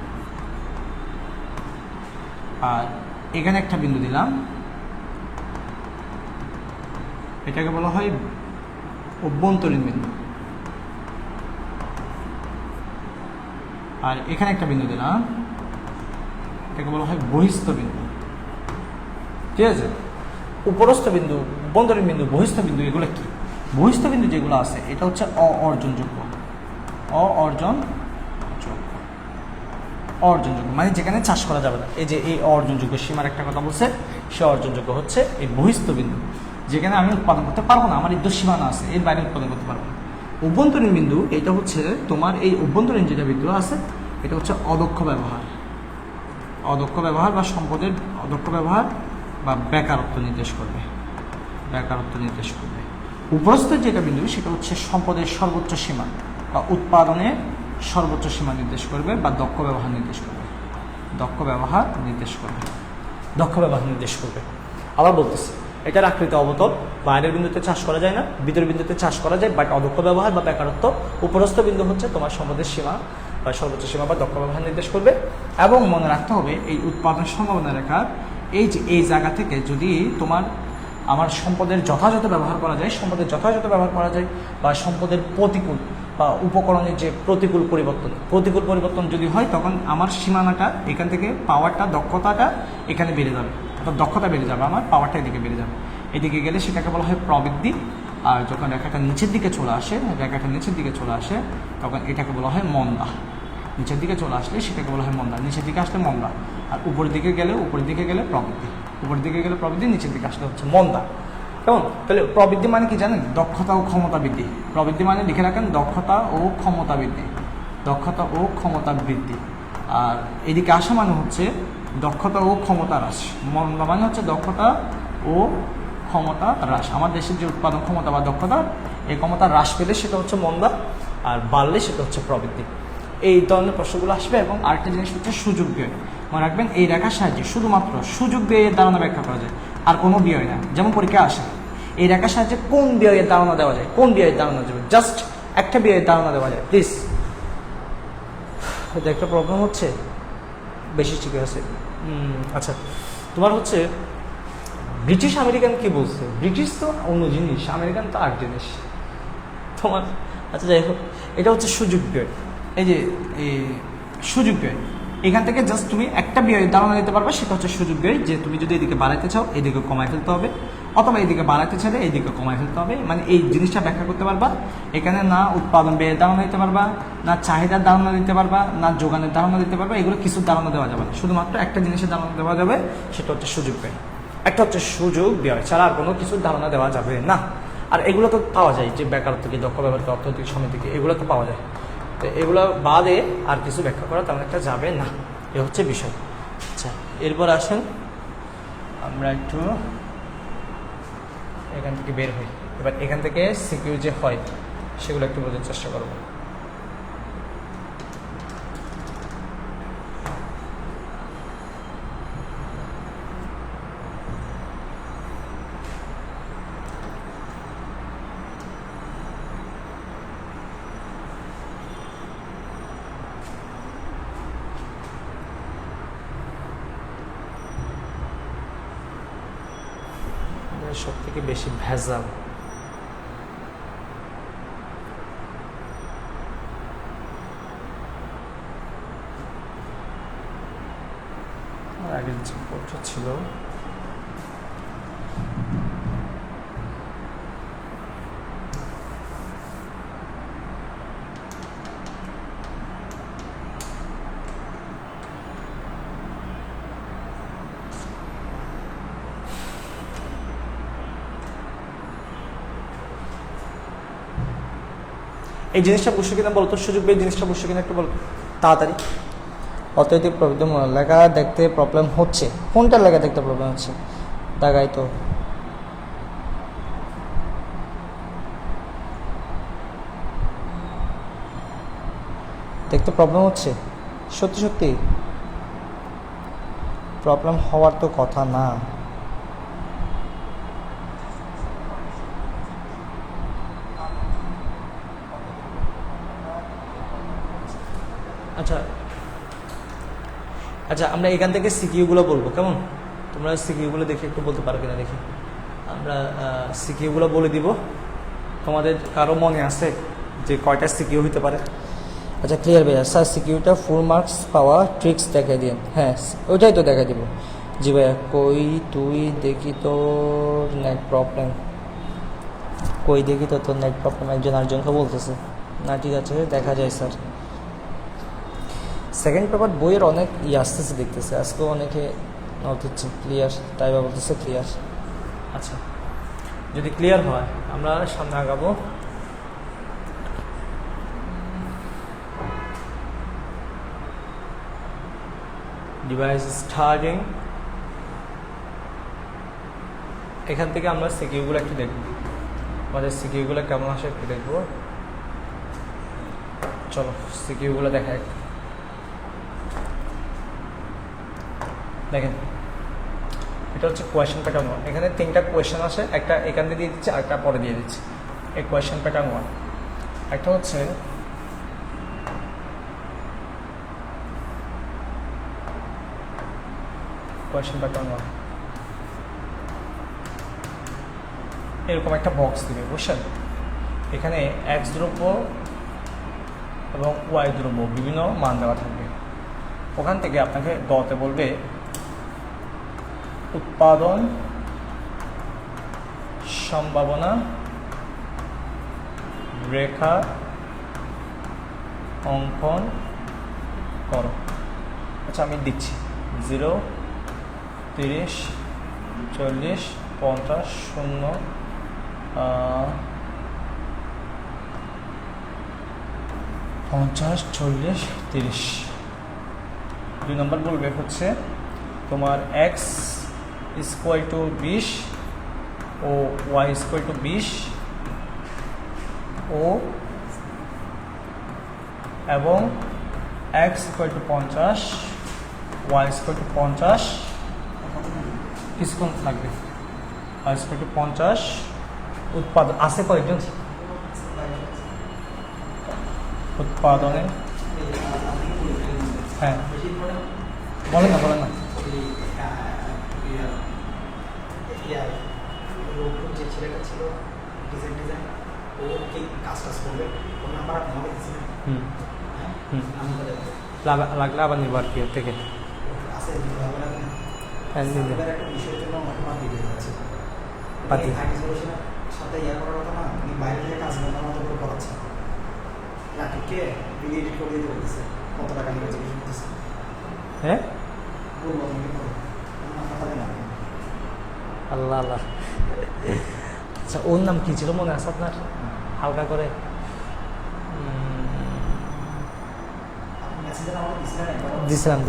আর এখানে একটা বিন্দু দিলাম, এটাকে বলা হয় অভ্যন্তরীণ বিন্দু। আর এখানে একটা বিন্দু দিলাম, এটাকে বলা হয় বহিস্থ বিন্দু, ঠিক আছে? উপরস্থ বিন্দু, অভ্যন্তরীণ বিন্দু, বহিস্থ বিন্দু, এগুলো কি? বহিস্থ বিন্দু যেগুলো আছে এটা হচ্ছে অর্জনযোগ্য, অর্জনযোগ্য মানে যেখানে চাষ করা যাবে না। এই যে এই অর্জনযোগ্য সীমার একটা কথা বলছে, সে অর্জনযোগ্য হচ্ছে এই বহিস্থ বিন্দু, যেখানে আমি উৎপাদন করতে পারবো না, আমার ইদ্য সীমানা আছে, এর বাইরে উৎপাদন করতে পারবো না। অভ্যন্তরীণ বিন্দু এটা হচ্ছে তোমার এই অভ্যন্তরীণ যেটা বিন্দু আছে এটা হচ্ছে অদক্ষ ব্যবহার, অদক্ষ ব্যবহার বা সম্পদের অদক্ষ ব্যবহার বা বেকারত্ব নির্দেশ করবে, বেকারত্ব নির্দেশ করবে। উপরস্থ যেটা বিন্দু সেটা হচ্ছে সম্পদের সর্বোচ্চ সীমা বা উৎপাদনের সর্বোচ্চ সীমা নির্দেশ করবে বা দক্ষ ব্যবহার নির্দেশ করবে, দক্ষ ব্যবহার নির্দেশ করবে, দক্ষ ব্যবহার নির্দেশ করবে। আবার বলতেছি, এটার আকৃতি অবতল, বাইরের বিন্দুতে চাষ করা যায় না, ভিতরের বিন্দুতে চাষ করা যায়, বাট অদক্ষ ব্যবহার বা বেকারত্ব। উপরস্থ বিন্দু হচ্ছে তোমার সম্পদের সীমা বা সর্বোচ্চ সীমা বা দক্ষ ব্যবহার নির্দেশ করবে। এবং মনে রাখতে হবে এই উৎপাদন সম্ভাবনা রেখার এই যে এই জায়গা থেকে যদি আমার সম্পদের যথাযথ ব্যবহার করা যায়, সম্পদের যথাযথ ব্যবহার করা যায়, বা সম্পদের প্রতিকূল বা উপকরণের যে প্রতিকূল পরিবর্তন যদি হয়, তখন আমার সীমানাটা এখান থেকে পাওয়ারটা, দক্ষতাটা এখানে বেড়ে যাবে, অর্থাৎ দক্ষতা বেড়ে যাবে, আমার পাওয়ারটা এদিকে বেড়ে যাবে। এদিকে গেলে সেটাকে বলা হয় প্রবৃদ্ধি। আর যখন রেখাটা নিচের দিকে চলে আসে, তখন এটাকে বলা হয় মন্দা। নিচের দিকে চলে আসলে সেটাকে বলা হয় মন্দা, নিচের দিকে আসলে মন্দা। আর উপরের দিকে গেলে প্রবৃদ্ধি, উপরের দিকে গেলে প্রবৃদ্ধি, নিচের দিকে আসলে হচ্ছে মন্দা। কেমন? তাহলে প্রবৃদ্ধি মানে কি জানেন? দক্ষতা ও ক্ষমতা বৃদ্ধি। প্রবৃদ্ধি মানে লিখে রাখেন দক্ষতা ও ক্ষমতা বৃদ্ধি, দক্ষতা ও ক্ষমতা বৃদ্ধি। আর এদিকে আসা মানে হচ্ছে দক্ষতা ও ক্ষমতা হ্রাস। মন্দা মানে হচ্ছে দক্ষতা ও ক্ষমতা হ্রাস। আমার দেশের যে উৎপাদন ক্ষমতা বা দক্ষতা, এই ক্ষমতা হ্রাস পেলে সেটা হচ্ছে মন্দা, আর বাড়লে সেটা হচ্ছে প্রবৃদ্ধি। এই ধরনের প্রশ্নগুলো আসবে। এবং আরেকটা জিনিস হচ্ছে সুযোগ ব্যয়। মনে রাখবেন এই রেখার সাহায্যে শুধুমাত্র সুযোগ ব্যয়ের ধারণা ব্যাখ্যা করা যায়, আর কোনো ব্যয় না। যেমন পরীক্ষা আসে এই রেখার সাহায্যে কোন ব্যয়ের ধারণা দেওয়া যায়, কোন ব্যয়ের ধারণা যাবে, জাস্ট একটা ব্যয়ের ধারণা দেওয়া যায়। প্লিজ, একটা প্রবলেম হচ্ছে, বেশি ঠিক আছে। আচ্ছা, তোমার হচ্ছে ব্রিটিশ আমেরিকান কি বলছে? ব্রিটিশ তো অন্য জিনিস, আমেরিকান তো আর জিনিস তোমার। আচ্ছা যাই হোক, এটা হচ্ছে সুযোগ ব্যয়। এই যে এই সুযোগ ব্যয়, এখান থেকে জাস্ট তুমি একটা ব্যয়ের ধারণা দিতে পারবে, সেটা হচ্ছে সুযোগ ব্যয়। যে তুমি যদি এদিকে বাড়াইতে চাও এদিকে কমায় ফেলতে হবে, অথবা এইদিকে বাড়াতে চাইলে এইদিকে কমায় ফেলতে হবে। মানে এই জিনিসটা ব্যাখ্যা করতে পারবা। এখানে না উৎপাদন ব্যয়ের ধারণা দিতে পারবা, না চাহিদার ধারণা দিতে পারবা, না যোগানের ধারণা দিতে পারবা। এগুলো কিছু ধারণা দেওয়া যাবে না, শুধুমাত্র একটা জিনিসের ধারণা দেওয়া যাবে, সেটা হচ্ছে সুযোগ ব্যয়। একটা হচ্ছে সুযোগ ব্যয় ছাড়া আর কোনো কিছুর ধারণা দেওয়া যাবে না। আর এগুলো তো পাওয়া যায়, যে বেকারত্ব কি, দক্ষ ব্যবহার, অর্থনৈতিক সমিতি কি, এগুলো তো পাওয়া যায়। তো এগুলো বাদে আর কিছু ব্যাখ্যা করা তেমন একটা যাবে না, এ হচ্ছে বিষয়। আচ্ছা, এরপর আসেন আমরা একটু এখান থেকে বের হই। এবার এখান থেকে সিকিউ যে হয় সেগুলো একটু বোঝার চেষ্টা করব। সব থেকে বেশি ভেজাল আগের যে পত্র ছিল, এই জিনিসটা বুঝছো কিনা বলতো? সুযোগ পেয়ে জিনিসটা বুঝছো কিনা একটু বলো তাড়াতাড়ি। অত্যধিক প্রবলেম, লেখা দেখতে প্রবলেম হচ্ছে। কোনটা লেখা দেখতে প্রবলেম হচ্ছে? দেখাই তো। দেখতে প্রবলেম হচ্ছে? সত্যি সত্যি প্রবলেম হওয়ার তো কথা না। আচ্ছা আচ্ছা, আমরা এখান থেকে সিকিউগুলো বলবো, কেমন? তোমরা সিকিউগুলো দেখে একটু বলতে পারো কিনা দেখি। আমরা সিকিউগুলো বলে দিব। তোমাদের কারো মনে আছে যে কয়টা সিকিউ হতে পারে? আচ্ছা ক্লিয়ার ভাইয়া। স্যার সিকিউরিটা ফুল মার্কস পাওয়া ট্রিক্স দেখাই দিন। হ্যাঁ ওইটাই তো দেখাই দিব। জি ভাইয়া। কই তুই দেখি তোর নেট প্রবলেম, কই দেখি তো তোর নেট প্রবলেম, একজন আরেকজনকে বলতেছে না। ঠিক আছে দেখা যায় স্যার। সেকেন্ড পেপার বইয়ের অনেক আসতেছে দেখতেছে, আজকেও অনেকে নোট দিচ্ছে ক্লিয়ার, তাই বা বলতেছে ক্লিয়ার। আচ্ছা, যদি ক্লিয়ার হয় আমরা সামনে আগাবো। ডিভাইস স্টার্টিং, এখান থেকে আমরা সিকিউগুলো একটু দেখব, আমাদের সিকিউগুলো কেমন আসে একটু দেখবো। চলো সিকিউগুলো দেখা একটু। দেখেন এটা হচ্ছে কোয়েশ্চেন প্যাটার্ন 1। এখানে 3টা কোয়েশ্চেন আসে, একটা এখান দিয়ে দিয়ে দিচ্ছে, আরেকটা পরে দিয়ে দিচ্ছে। এই কোয়েশ্চেন প্যাটার্ন 1। একটা হচ্ছে কোয়েশ্চেন প্যাটার্ন 1, এরকম একটা বক্স দিবে, বুঝছেন? এখানে এক্স দ্রব্য এবং ওয়াই দ্রব্য বিভিন্ন মান দেওয়া থাকবে। ওখান থেকে আপনাকে গতে বলবে উৎপাদন সম্ভাবনা রেখা অঙ্কন করো। আচ্ছা আমি দিচ্ছি 0, 30, 40, 50, 0, 50, 40, 30। 2 নম্বর বলবে হচ্ছে তোমার এক্স ইকুয়াল টু 20 ও ওয়াই ইকুয়াল টু 20 ও এবং X equal to 50, Y equal to 50, কিছুক্ষণ লাগবে, ওয়াই ইকুয়াল টু 50। উৎপাদন আছে কয়েকজন? উৎপাদনে হ্যাঁ বলেন না ইয়ার যে ছেলেটা ছিল ডিজাইন ও কি কাজ করবে ওর নাম্বার আপনি আমাকে দিয়েছেন। আমি লাগলে আবার নিব আর কি ওর থেকে। আছে হ্যাঁ নিবে একটা বিষয়ের জন্য আমাকে বাদ দিয়ে যাচ্ছে বাতি সাথে ইয়া করার কথা না, উনি বাইরে থেকে কাজ বন্ধ মতো করে করাচ্ছে। লাকিকে ভিডিও এডিট করে দিতে বলতেছে, কত টাকা নিয়ে জিজ্ঞেস করতেছে। হ্যাঁ বলবো তুমি করো কথা দেন। আল্লাহ আল্লাহ। আচ্ছা ওর নাম কি ছিল মনে আছে আপনার হালকা করে? দিছিলাম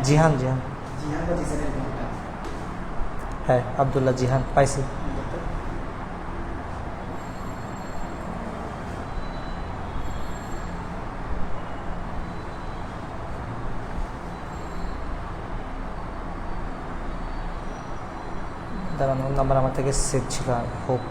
জিহান হ্যাঁ আব্দুল্লাহ জিহান পাইছি। দাঁড়ান ওর নাম্বার আমার থেকে সেভ ছিল হোপ।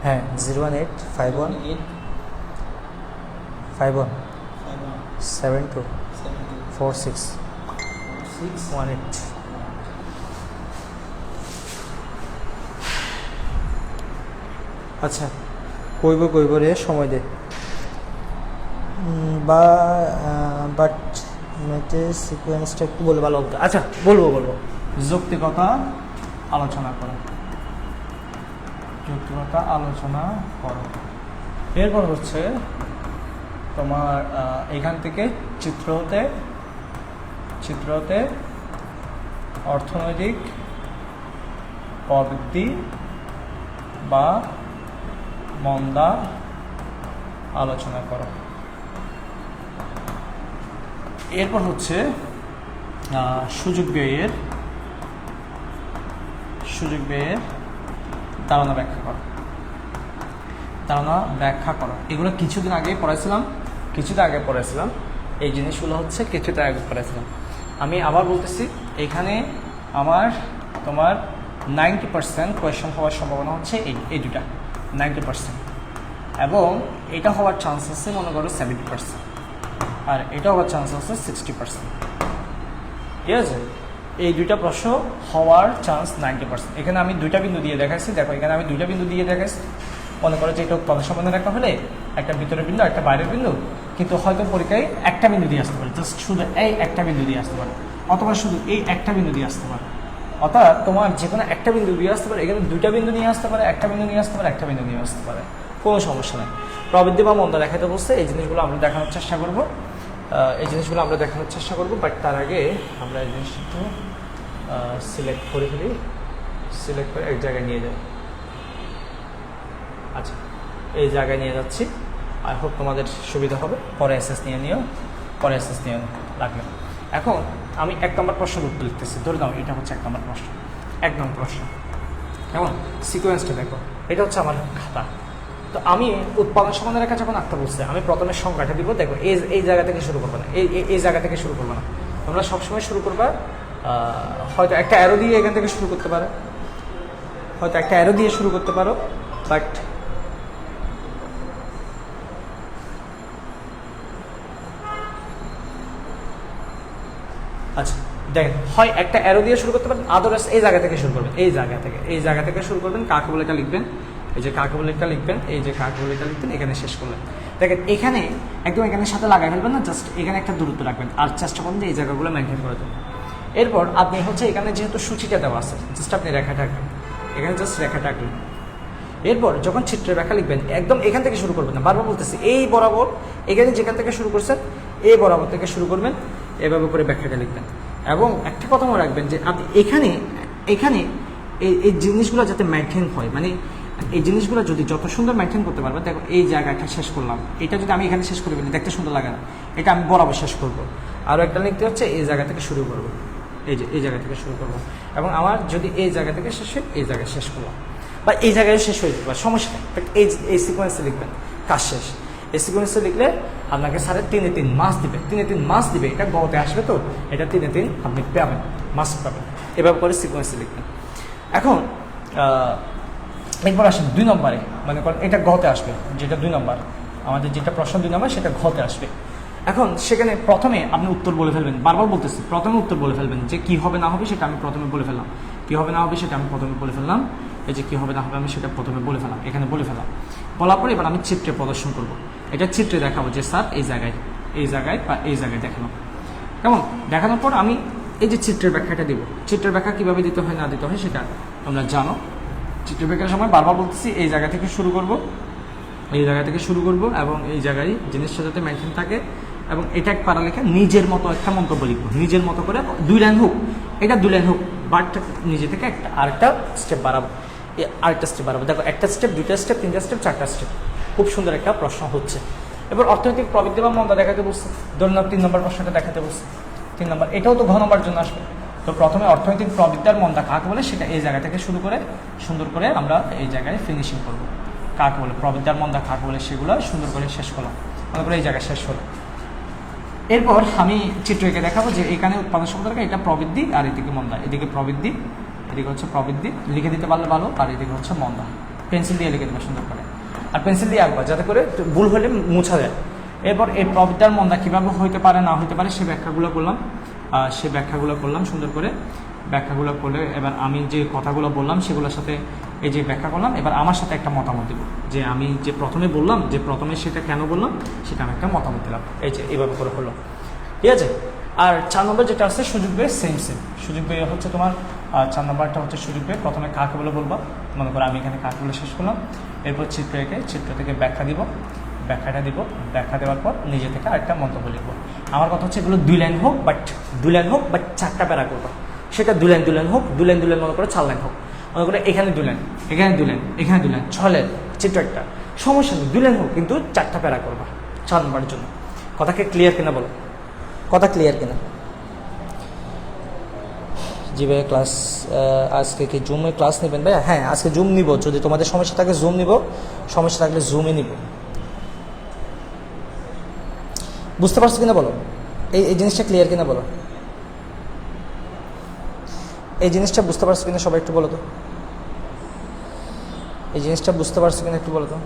হ্যাঁ 0185151724618। আচ্ছা কইব রে সময় দে বা বাট মেটের সিকোয়েন্সটা একটু বলে ভালো হতো। আচ্ছা বলবো যৌক্তিকতা আলোচনা করো। এরপর হচ্ছে তোমার এখান থেকে চিত্র হতে অর্থনৈতিক প্রবৃদ্ধি বা মন্দা আলোচনা করো। এরপর হচ্ছে সুযোগ ব্যয়ের ধারণা ব্যাখ্যা করো। এগুলো কিছুদিন আগে পড়াইছিলাম এই জিনিসগুলো হচ্ছে কিছুটা আগে পড়াইছিলাম। আমি আবার বলতেছি, এখানে তোমার 90% কোয়েশ্চেন হওয়ার সম্ভাবনা হচ্ছে এই দুটা 90%, এবং এটা হওয়ার চান্স আছে মনে করো 70%, আর এটা হওয়ার চান্স আছে 60%। ঠিক আছে, এই দুইটা প্রশ্ন হওয়ার চান্স 90%। এখানে আমি দুইটা বিন্দু দিয়ে দেখাইছি, দেখো এখানে আমি দুইটা বিন্দু দিয়ে দেখাইছি। মনে করো যে এটা উৎপাদন সম্বন্ধে রাখা হলে একটা ভিতরের বিন্দু একটা বাইরের বিন্দু, কিন্তু হয়তো পরীক্ষায় একটা বিন্দু দিয়ে আসতে পারে, জাস্ট শুধু এই একটা বিন্দু দিয়ে আসতে পারে, অথবা শুধু এই একটা বিন্দু দিয়ে আসতে পারে। অর্থাৎ তোমার যে কোনো একটা বিন্দু দিয়ে আসতে পারে, এখানে দুইটা বিন্দু নিয়ে আসতে পারে, একটা বিন্দু নিয়ে আসতে পারে, একটা বিন্দু নিয়ে আসতে পারে, কোনো সমস্যা নেই। প্রবৃদ্ধি বা মন্দা দেখাতে বলছে, এই জিনিসগুলো আমরা দেখানোর চেষ্টা করবো। বাট তার আগে আমরা এই জিনিসটা একটু সিলেক্ট করে এক জায়গায় নিয়ে যাই। আচ্ছা এই জায়গায় নিয়ে যাচ্ছি, আই হোপ তোমাদের সুবিধা হবে। পরে এসএস নিয়ে রাখবেন। এখন আমি 1 নম্বর প্রশ্নের উত্তর লিখতেছি। ধরে নাও এটা হচ্ছে 1 নম্বর প্রশ্ন। 1 নম্বর প্রশ্ন কেমন, সিকোয়েন্সটা দেখো, এটা হচ্ছে আমার খাতা। তো আমি উৎপাদন সম্বন্ধে রেখা যখন আঁকতে বলছে, আমি প্রথমে সংখ্যাটা দিব। দেখো এই জায়গা থেকে শুরু করবে না, এই জায়গা থেকে শুরু করবে না, তোমরা সবসময় শুরু করবা হয়তো একটা অ্যারো দিয়ে এখান থেকে শুরু করতে পারো, বাট আচ্ছা দেখেন, হয় একটা অ্যারো দিয়ে শুরু করতে পারেন, আদারওয়াইজ এই জায়গা থেকে শুরু করবেন। এই জায়গা থেকে শুরু করবেন, কাকে বলে এটা লিখবেন, এখানে শেষ করলেন। দেখেন এখানে একদম এখানের সাথে লাগাই ফেলবেন না, জাস্ট এখানে একটা দূরত্ব রাখবেন, আর চেষ্টা করবেন যে এই জায়গাগুলো মেনটেন করে দেবেন। এরপর আপনি হচ্ছে এখানে যেহেতু সূচিটা দেওয়া আছে, জাস্ট আপনি রেখাটা আঁকবেন, এরপর যখন চিত্রের রেখা লিখবেন, একদম এখান থেকে শুরু করবেন না, বারবার বলতেছি এই বরাবর, এখানে যেখান থেকে শুরু করছেন এই বরাবর থেকে শুরু করবেন, এভাবে করে ব্যাখ্যাটা লিখবেন। এবং একটা কথা মনে রাখবেন যে আপনি এখানে এই জিনিসগুলো যাতে মেনটেন হয়, মানে এই জিনিসগুলো যদি যত সুন্দর মেনটেন করতে পারবেন। দেখো এই জায়গাটা শেষ করলাম, এটা যদি আমি এখানে শেষ করে ফেলি দেখতে সুন্দর লাগে না, এটা আমি বরাবর শেষ করবো। আরও একটা লিখতে হচ্ছে এই জায়গা থেকে শুরু করবো, এই জায়গা থেকে শুরু করবো, এবং আমার যদি এই জায়গা থেকে শেষ হয় এই জায়গায় শেষ করলাম, বা এই জায়গায় শেষ হয়ে যেতে পারে, সমস্যা নেই। বাট এই সিকোয়েন্সে লিখবেন, কাজ শেষ। এই সিকোয়েন্সে লিখলে আপনাকে স্যারের 3-3 মাস দিবে। এটা গতে আসবে, তো এটা 3-3 আপনি পাবেন, মাস পাবেন। এভাবে করে সিকোয়েন্সে লিখবেন। এখন এরপর আসেন 2 নম্বরে, মনে করেন এটা গতে আসবে, যেটা 2 নম্বর। আমাদের যেটা প্রশ্ন 2 নম্বর সেটা ঘতে আসবে। এখন সেখানে প্রথমে আপনি উত্তর বলে ফেলবেন, বারবার বলতেছি প্রথমে উত্তর বলে ফেলবেন, যে কি হবে না হবে সেটা আমি প্রথমে বলে ফেললাম, কি হবে না হবে সেটা আমি প্রথমে বলে ফেললাম, এই যে কি হবে না হবে আমি সেটা প্রথমে বলে ফেললাম, এখানে বলে ফেললাম। বলার পরে এবার আমি চিত্রে প্রদর্শন করব, এটা চিত্রে দেখাবো যে স্যার এই জায়গায় বা এই জায়গায় দেখানো। কেমন? দেখানোর পর আমি এই যে চিত্রের ব্যাখ্যাটা দেবো, চিত্রের ব্যাখ্যা কীভাবে দিতে হয় না দিতে হয় সেটা তোমরা জানো। চিত্রের ব্যাখ্যার সময় বারবার বলতেছি এই জায়গা থেকে শুরু করব, এই জায়গা থেকে শুরু করব এবং এই জায়গায় জিনিসটা যাতে মেনটেন থাকে, এবং এটা এক পারা লেখা নিজের মতো একটা মন্তব্য লিখবো, নিজের মতো করে 2 লাইন হোক, এটা 2 লাইন হোক, বাট নিজে থেকে আরেকটা স্টেপ বাড়াবো, আরেকটা স্টেপ বাড়াবো। দেখো একটা স্টেপ, 2টা স্টেপ, 3টা স্টেপ, 4টা স্টেপ, খুব সুন্দর একটা প্রশ্ন হচ্ছে। এবার অর্থনৈতিক প্রবৃদ্ধি বা মন্দা দেখাতে বলছে, ধরুন 3 নম্বর প্রশ্নটা দেখাতে বলছে, 3 নম্বর, এটাও তো ঘ নম্বর জন্য আসবে। তো প্রথমে অর্থনৈতিক প্রবৃদ্ধি আর মন্দা কাকে বলে সেটা এই জায়গা থেকে শুরু করে সুন্দর করে আমরা এই জায়গায় ফিনিশিং করবো, কাকে বলে প্রবৃদ্ধি আর মন্দা কাকে বলে সেগুলো সুন্দর করে শেষ করলাম, মনে করে এই জায়গায় শেষ হলো। এরপর আমি চিত্র এঁকে দেখাবো যে এখানে উৎপাদন সম্পর্কে এটা প্রবৃদ্ধি আর এদিকে মন্দা, এদিকে প্রবৃদ্ধি, এদিকে হচ্ছে প্রবৃদ্ধি, লিখে দিতে পারলে ভালো, আর এদিকে হচ্ছে মন্দা, পেন্সিল দিয়ে লিখে দেবে সুন্দর করে, আর পেন্সিল দিয়ে আঁকবা যাতে করে ভুল হলে মুছা যায়। এরপর এই প্রবৃদ্ধি আর মন্দা কীভাবে হইতে পারে না হইতে পারে সে ব্যাখ্যাগুলো করলাম সুন্দর করে ব্যাখ্যাগুলো করলে এবার আমি যে কথাগুলো বললাম সেগুলোর সাথে এই যে ব্যাখ্যা করলাম, এবার আমার সাথে একটা মতামত দেবো যে আমি যে প্রথমে বললাম যে প্রথমে সেটা কেন বললাম সেটা আমি একটা মতামত দিলাম, এই যে এইভাবে করে হলো, ঠিক আছে। আর 4 নম্বর যেটা আছে সুযোগ পেয়ে সেম সুযোগ পেয়ে হচ্ছে তোমার 4 নম্বরটা হচ্ছে সুযোগ পেয়ে প্রথমে কাকে বলে বলবা, মনে করো আমি এখানে কাকে বলে শেষ করলাম, এরপর চিত্র এঁকে চিত্র থেকে ব্যাখ্যা দিব, ব্যাখ্যাটা দিব, ব্যাখ্যা দেওয়ার পর নিজে থেকে আরেকটা মন্তব্য লিখবো। আমার কথা হচ্ছে এগুলো 2 লাইন হোক বাট 4টা প্যারা করবা, সেটা 2 লাইন হোক, 2 লাইন মনে করে 4 লাইন হোক, মনে করে এখানে 2 লাইন, এখানে 2 লাইন, এখানে 2 লাইন, 6 লাইন চিত্র একটা, সমস্যা নেই 2 লাইন হোক, কিন্তু 4টা প্যারা করবা 4 নম্বরের জন্য। কথাকে ক্লিয়ার কিনা বলো, কথা ক্লিয়ার কিনা? জি ভাইয়া ক্লাস আজকে কি জুমে ক্লাস নেবেন ভাইয়া? হ্যাঁ আজকে জুম নিব, যদি তোমাদের সমস্যা থাকে জুম নিব, সমস্যা থাকলে জুমে নিব। বুঝতে পারছো কিনা বলো, এই জিনিসটা ক্লিয়ার কিনা বলো, এই জিনিসটা বুঝতে পারছো কিনা সবাই একটু বলো তো, এই জিনিসটা বুঝতে পারছো কিনা একটু বলো তো,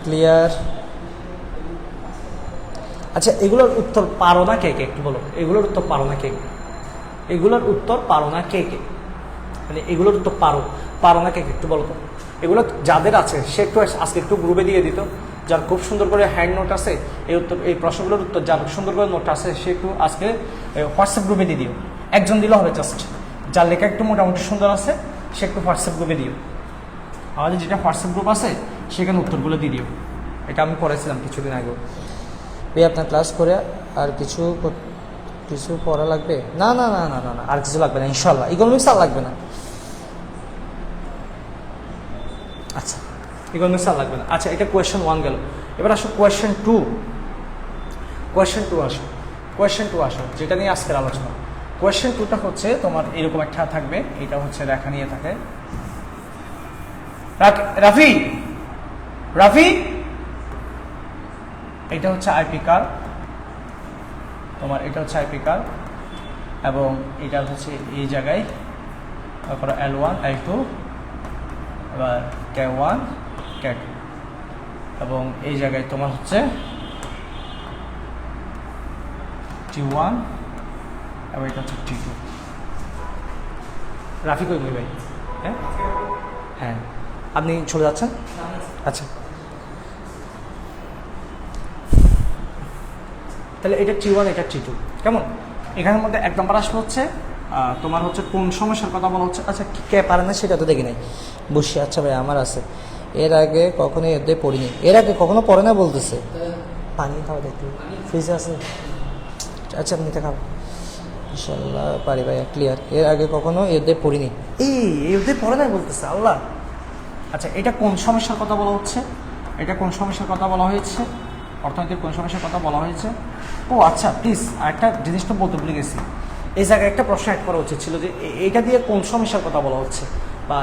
ক্লিয়ার? আচ্ছা এগুলোর উত্তর পারো না কে কে একটু বলো, এগুলোর উত্তর পারো না কে কে, এগুলোর উত্তর পারো না কে কে, মানে এগুলোর উত্তর পারো না কে কে একটু বলো তো। এগুলো যাদের আছে সে একটু আজকে একটু গ্রুপে দিয়ে দিত, যার খুব সুন্দর করে হ্যান্ড নোট আছে এই প্রশ্নগুলোর উত্তর যার সুন্দর করে নোট আছে সে একটু আজকে হোয়াটসঅ্যাপ গ্রুপে দিয়ে দিও, একজন দিলে হবে জাস্ট, যার লেখা একটু মোটামুটি সুন্দর আছে সে একটু হোয়াটসঅ্যাপ গ্রুপে দিও, আমাদের যেটা হোয়াটসঅ্যাপ গ্রুপ আছে সেখানে উত্তরগুলো দিয়ে দিও, এটা আমি করেছিলাম কিছুদিন আগে। ভাই আপনার ক্লাস করে আর কিছু পড়া লাগবে? না না না না না না আর কিছু লাগবে না ইনশাল্লাহ, ইকোনমিক্স আর লাগবে না। আচ্ছা ইকোনমিক্স আর লাগবে না। আচ্ছা এটা কোয়েশ্চেন 1 গেল, এবার আসো কোয়েশ্চেন 2 আসো যেটা নিয়ে আজকের আলোচনা। কোয়েশ্চেন 2টা হচ্ছে তোমার এরকম একটা থাকবে, এটা হচ্ছে রেখা নিয়ে থাকে, রাফি এটা হচ্ছে আইপি কার, তোমার এটা হচ্ছে আইপি কার, এবং এটা হচ্ছে এই জায়গায় তারপরে L1 L2 এবার K1 K2, এবং এই জায়গায় তোমার হচ্ছে T1 এবং এটা হচ্ছে T2। রাফি কই ভাই? হ্যাঁ আপনি চলে যাচ্ছেন? আচ্ছা তাহলে এটা T1 এটা T2 কেমন? এখানের মধ্যে 1 নম্বর আসলে হচ্ছে তোমার হচ্ছে কোন সমস্যার কথা বলা হচ্ছে। আচ্ছা কে পারে না সেটা তো দেখি নাই, বুঝছি। আচ্ছা ভাই আমার আছে, এর আগে কখনো এদের পড়িনি, এর আগে কখনো পড়ে না বলতেছে। পানি খাওয়া দেখতে ফ্রিজে আছে, আচ্ছা আপনি খাও ইনশাল্লাহ পারি ভাইয়া ক্লিয়ার। এর আগে কখনো এদের পড়িনি, এদের পড়ে না বলতেছে আল্লাহ। আচ্ছা এটা কোন সমস্যার কথা বলা হচ্ছে, এটা কোন সমস্যার কথা বলা হয়েছে, অর্থনীতির কোন সমস্যার কথা বলা হয়েছে? ও আচ্ছা প্লিজ আরেকটা জিনিস তো বলতে ভুলে গেছি, এই জায়গায় একটা প্রশ্ন অ্যাড করা উচিত ছিল যে এইটা দিয়ে কোন সমস্যার কথা বলা হচ্ছে, বা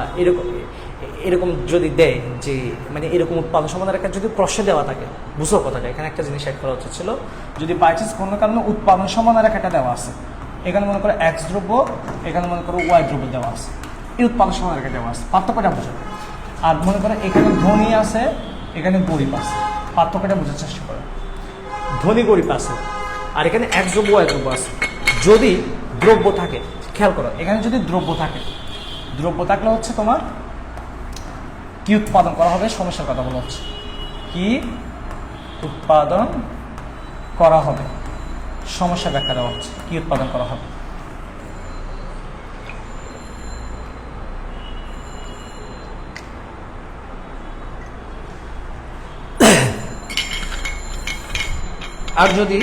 এরকম যদি দেয় যে মানে এরকম উৎপাদন সমাধানের একটা যদি প্রশ্ন দেওয়া থাকে, বুঝো কথাটা, এখানে একটা জিনিস অ্যাড করা উচিত ছিল। যদি বাই চান্স কোনো কারণে উৎপাদন সমাধানের একটা দেওয়া আছে, এখানে মনে করো X দ্রব্য, এখানে মনে করো Y দ্রব্য দেওয়া আছে, এই উৎপাদন সমাধানের একটা দেওয়া আছে, পার্থক্যটা বুঝো। আর মনে করো এখানে ধনী আছে, এখানে গরিব আছে, পার্থক্যটা বোঝার চেষ্টা করো। ধনী গরিব আছে, আর এখানে এক দ্রব্য এক দ্রব্য আছে। যদি দ্রব্য থাকে, খেয়াল করো, এখানে যদি দ্রব্য থাকে, দ্রব্য থাকলে হচ্ছে তোমার কি উৎপাদন করা হবে, সমস্যার কথা বলা হচ্ছে। কি উৎপাদন করা হবে, সমস্যা ব্যাখ্যা দেওয়া হচ্ছে। কি উৎপাদন করা হবে, আর যদি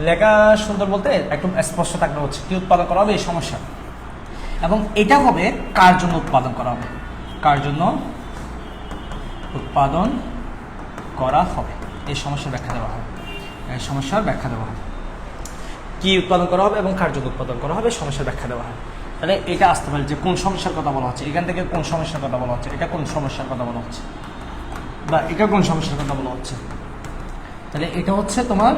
লেখা সুন্দর বলতে একদম স্পষ্ট থাকলে হচ্ছে কি উৎপাদন করা হবে, এই সমস্যা। এবং এটা হবে কার জন্য উৎপাদন করা হবে, কার জন্য উৎপাদন করা হবে, এই সমস্যার ব্যাখ্যা দেওয়া হবে। এই সমস্যার ব্যাখ্যা দেওয়া হবে, কি উৎপাদন করা হবে এবং কার জন্য উৎপাদন করা হবে, সমস্যার ব্যাখ্যা দেওয়া হয়। তাহলে এটা আসতে পারে যে কোন সমস্যার কথা বলা হচ্ছে, এখান থেকে কোন সমস্যার কথা বলা হচ্ছে, এটা কোন সমস্যার কথা বলা হচ্ছে, বা এটা কোন সমস্যার কথা বলা হচ্ছে। তাহলে এটা হচ্ছে তোমার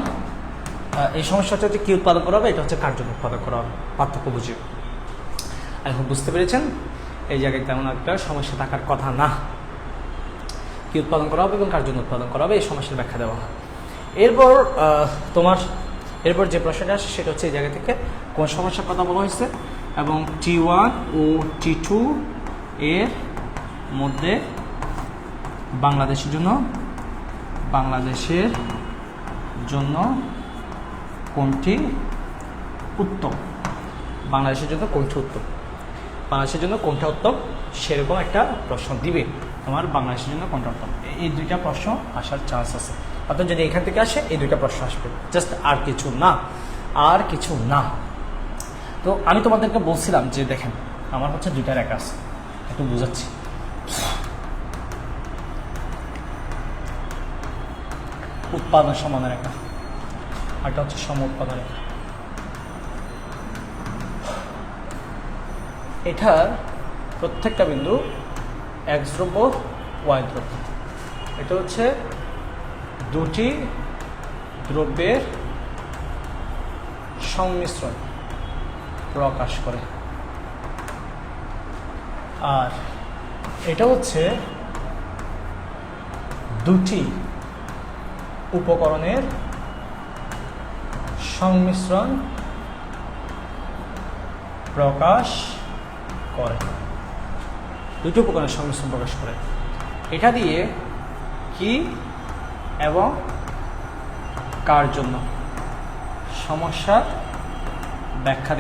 এই সমস্যাটা হচ্ছে কি উৎপাদন করা হবে, এটা হচ্ছে কার জন্য উৎপাদন করা হবে, পার্থক্য বুঝিয়ে। এখন বুঝতে পেরেছেন এই জায়গায় তেমন একটা সমস্যা থাকার কথা না। কি উৎপাদন করা হবে এবং কার জন্য উৎপাদন করা হবে, এই সমস্যার ব্যাখ্যা দেওয়া হয়। এরপর এরপর যে প্রশ্নটা আসে সেটা হচ্ছে এই জায়গা থেকে কোন সমস্যার কথা বলা হয়েছে এবং T1 ও T2 এর মধ্যে বাংলাদেশের জন্য কোনটি উত্তম, বাংলাদেশের জন্য কোনটি উত্তম, বাংলাদেশের জন্য কোনটা উত্তম, সেরকম একটা প্রশ্ন দিবে তোমার, বাংলাদেশের জন্য কোনটা উত্তম। এই দুইটা প্রশ্ন আসার চান্স আছে। অর্থাৎ যদি এখান থেকে আসে এই দুইটা প্রশ্ন আসবে, জাস্ট আর কিছু না, আর কিছু না। তো আমি তোমাদেরকে বলছিলাম যে দেখেন আমার হচ্ছে দুইটা রেখা আছে, একটু বুঝাচ্ছি। উৎপাদন সমান রেখা, আরটা হচ্ছে সম উৎপাদন রেখা। এটার প্রত্যেকটা বিন্দু এক্স দ্রব্য ওয়াই দ্রব্য। এটা হচ্ছে দুটি দ্রব্যের সংমিশ্রণ প্রকাশ করে, আর এটা হচ্ছে দুটি উপকরণের সংমিশ্রণ প্রকাশ করে, দুটি উপকরণের সংমিশ্রণ প্রকাশ করে। এটা দিয়ে কি এবং কার জন্য সমস্যার ব্যাখ্যা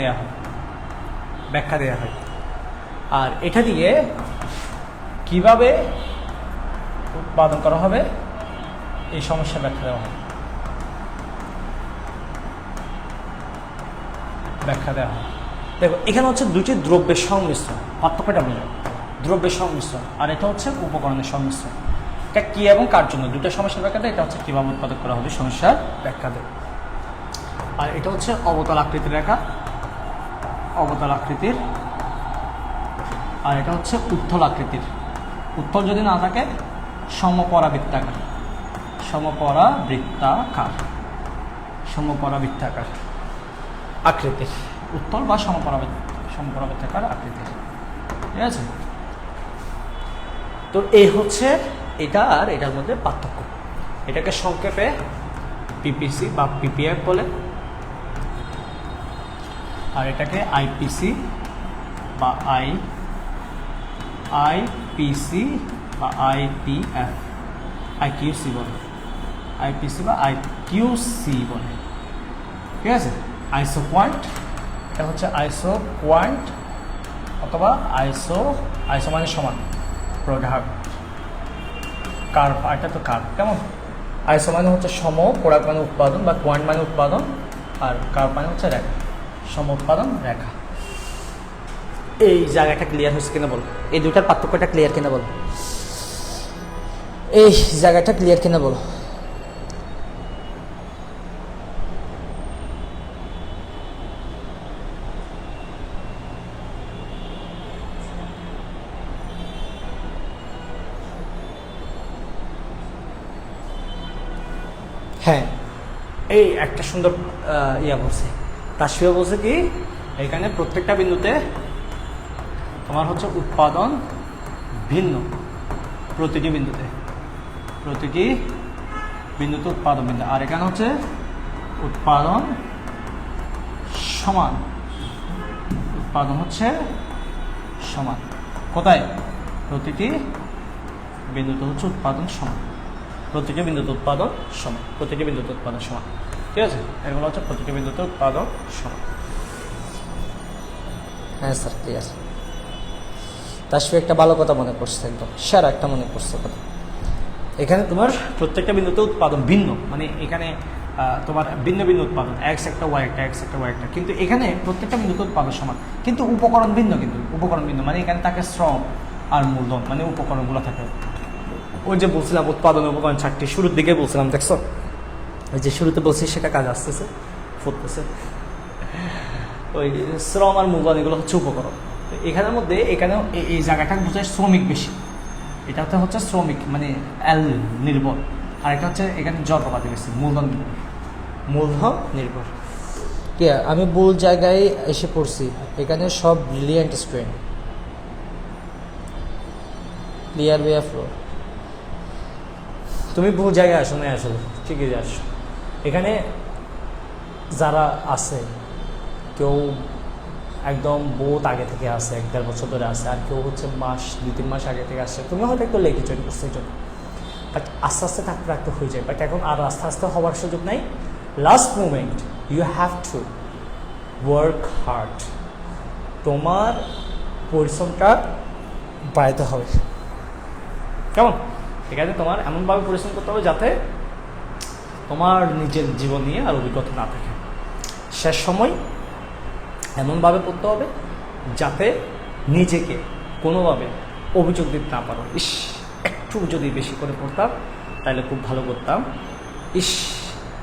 দেয়া হয়, আর এটা দিয়ে কিভাবে উৎপাদন করা হবে এই সমস্যার ব্যাখ্যা দেওয়া হয়, দেখো এখানে হচ্ছে দুটি দ্রব্যের সংমিশ্রণ, পার্থক্যটা বোঝো, দ্রব্যের সংমিশ্রণ, আর এটা হচ্ছে উপকরণের সংমিশ্রণ। এটা কি এবং কার জন্য, দুটো সমস্যার ব্যাখ্যা দেয়। এটা হচ্ছে কিভাবে উৎপাদন করা হবে সমস্যার ব্যাখ্যা দেয়। আর এটা হচ্ছে অবতল আকৃতির রেখা, অবতল আকৃতির, আর এটা হচ্ছে উত্তল আকৃতির। উত্তল যদি না থাকে সমপরাবৃত্তাকার, সমপরাবৃত্তাকার আকৃতির, উত্তল বা সমপরাবৃত্তাকার আকৃতির। ঠিক আছে, তো এই হচ্ছে এটা আর এটার মধ্যে পার্থক্য। এটাকে সংক্ষেপে পিপিসি বা পিপিএফ বলে, আর এটাকে আইপিসি বা আইপিসি বা আইপিএফ, আইকিউসি বলে, আইপিসি বা আইকিউসি বলে। ঠিক আছে, আইসো পয়েন্ট, এটা হচ্ছে আইসো পয়েন্ট অথবা আইসো মানে সমান প্রোডাক্ট, কার্ভ, এটা তো কার্ভ। কেমন, আইসো মানে হচ্ছে সম, প্রোডাক্ট মানে উৎপাদন বা পয়েন্ট মানে উৎপাদন, আর কার্ভ মানে হচ্ছে রেখা, সম উৎপাদন রেখা। এই জায়গাটা ক্লিয়ার হয়েছে কিনা বলো, এই দুইটার পার্থক্যটা ক্লিয়ার কিনা বলো, এই জায়গাটা ক্লিয়ার কিনা বলো। হ্যাঁ, এই একটা সুন্দর ইয়া বলছে, তাসফিয়া বলছে কি এখানে প্রত্যেকটা বিন্দুতে তোমার হচ্ছে উৎপাদন ভিন্ন, প্রতিটি বিন্দুতে উৎপাদন ভিন্ন। আর এখানে হচ্ছে উৎপাদন সমান, উৎপাদন হচ্ছে সমান। কোথায়? প্রতিটি বিন্দুতে হচ্ছে উৎপাদন সমান, প্রতিটি বিন্দুতে উৎপাদন সমান, প্রতিটি বিন্দুতে উৎপাদন সমান। ঠিক আছে, এগুলো হচ্ছে প্রতিটি বিন্দুতে উৎপাদন সমান। হ্যাঁ স্যার, ক্লিয়ার। তাসফিয়া একটা ভালো কথা মনে করছে, একদম সেরা একটা মনে করছে কথা। এখানে তোমার প্রত্যেকটা বিন্দুতে উৎপাদন ভিন্ন, মানে এখানে তোমার ভিন্ন ভিন্ন উৎপাদন, এক্স একটা ওয়াই একটা, এক্স একটা ওয়াই একটা, কিন্তু এখানে প্রত্যেকটা বিন্দুতে উৎপাদন সমান, কিন্তু উপকরণ ভিন্ন, কিন্তু উপকরণ ভিন্ন মানে এখানে থাকে শ্রম আর মূলধন, মানে উপকরণগুলো থাকে। ওই যে বলছিলাম উৎপাদন উপকরণ 4টি, শুরুর দিকে বলছিলাম, দেখছো ওই যে শুরুতে বলছি সেটা কাজ আসতেছে, ফুটতেছে। ওই শ্রম আর মূলধন এগুলো হচ্ছে উপকরণ। তো এখানের মধ্যে এখানেও এই জায়গাটা বোঝায় শ্রমিক বেশি, এটাতে হচ্ছে শ্রমিক মানে এল নির্ভর, আর এটা হচ্ছে এখানে যন্ত্রপাতি বেশি, মূলধন নির্ভর। কে আমি ভুল জায়গায় এসে পড়ছি, এখানে সব brilliant student. Clear way flow. তুমি ভুল জায়গায় আসো না, আসলে ঠিকই আসো। এখানে যারা আছে কেউ একদম বহুত আগে থেকে আসে, 1-1.5 বছর ধরে আসে, আর কেউ হচ্ছে মাস 2-3 মাস আগে থেকে আসে। তুমি হয়তো একটু লেগে জয়েন করছো এই জন্য, বাট আস্তে আস্তে থাকতে থাকতে হয়ে যায়। বাট এখন আর আস্তে আস্তে হওয়ার সুযোগ নাই। Last moment you have to work hard. তোমার পরিশ্রমটা বাড়াতে হবে, কেমন? এখানে তোমার এমনভাবে পরিশ্রম করতে হবে যাতে তোমার নিজের জীবন নিয়ে আর অভিজ্ঞতা না থাকে। শেষ সময় এমনভাবে পড়তে হবে যাতে নিজেকে কোনোভাবে অভিযোগ দিতে না পারো, ইস একটু যদি বেশি করে পড়তাম তাহলে খুব ভালো করতাম, ইস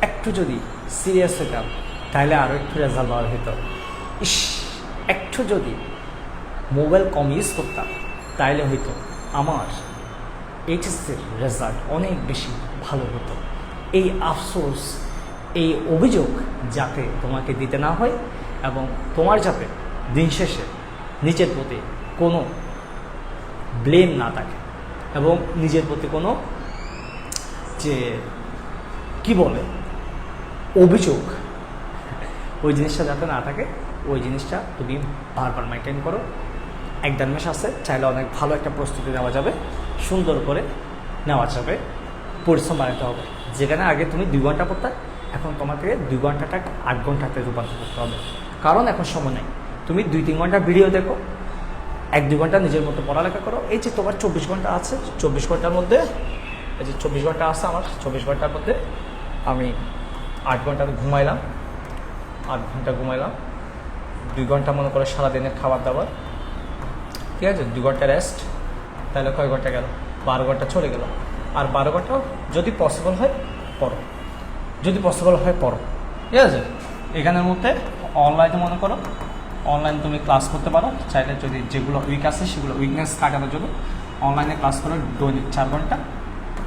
একটু যদি সিরিয়াস হতাম তাহলে আরও একটু রেজাল্ট ভালো হতো, ইস একটু যদি মোবাইল কম ইউজ করতাম তাহলে হয়তো আমার এইচএসসির রেজাল্ট অনেক বেশি ভালো হতো। এই আফসোস, এই অভিযোগ যাতে তোমাকে দিতে না হয়, এবং তোমার যাতে দিন শেষে নিজের প্রতি কোনো ব্লেম না থাকে, এবং নিজের প্রতি কোনো যে কি বলে অভিযোগ, ওই জিনিসটা যাতে না থাকে, ওই জিনিসটা তুমি বারবার মেনটেন করো। 1-1.5 মাস আছে, চাইলে অনেক ভালো একটা প্রস্তুতি নেওয়া যাবে, সুন্দর করে নেওয়া যাবে। পরিশ্রম বাড়াতে হবে। যেখানে আগে তুমি 2 ঘন্টা পড়তে, এখন তোমাকে 2 ঘন্টাটা 8 ঘন্টাতে রূপান্তর করতে হবে, কারণ এখন সময় নেই। তুমি 2-3 ঘন্টা ভিডিও দেখো, 1-2 ঘন্টা নিজের মতো পড়ালেখা করো। এই যে তোমার 24 ঘন্টা আছে, 24 ঘন্টার মধ্যে এই যে 24 ঘন্টা আছে আমার, 24 ঘন্টার মধ্যে আমি 8 ঘন্টা ঘুমাইলাম, 8 ঘন্টা ঘুমাইলাম, 2 ঘন্টা মনে করে সারাদিনের খাবার দাবার, ঠিক আছে, 2 ঘন্টা রেস্ট, তাহলে কয় ঘন্টা গেল? 12 ঘন্টা চলে গেল। আর 12 ঘন্টা যদি পসিবল হয় পড়ো, যদি পসিবল হয় পড়ো, ঠিক আছে। এখানের মধ্যে অনলাইনে মনে করো, অনলাইন তুমি ক্লাস করতে পারো চাইলে, যদি যেগুলো উইক আছে সেগুলো উইকনেস কাটানোর জন্য অনলাইনে ক্লাস করো দৈনিক 4 ঘন্টা,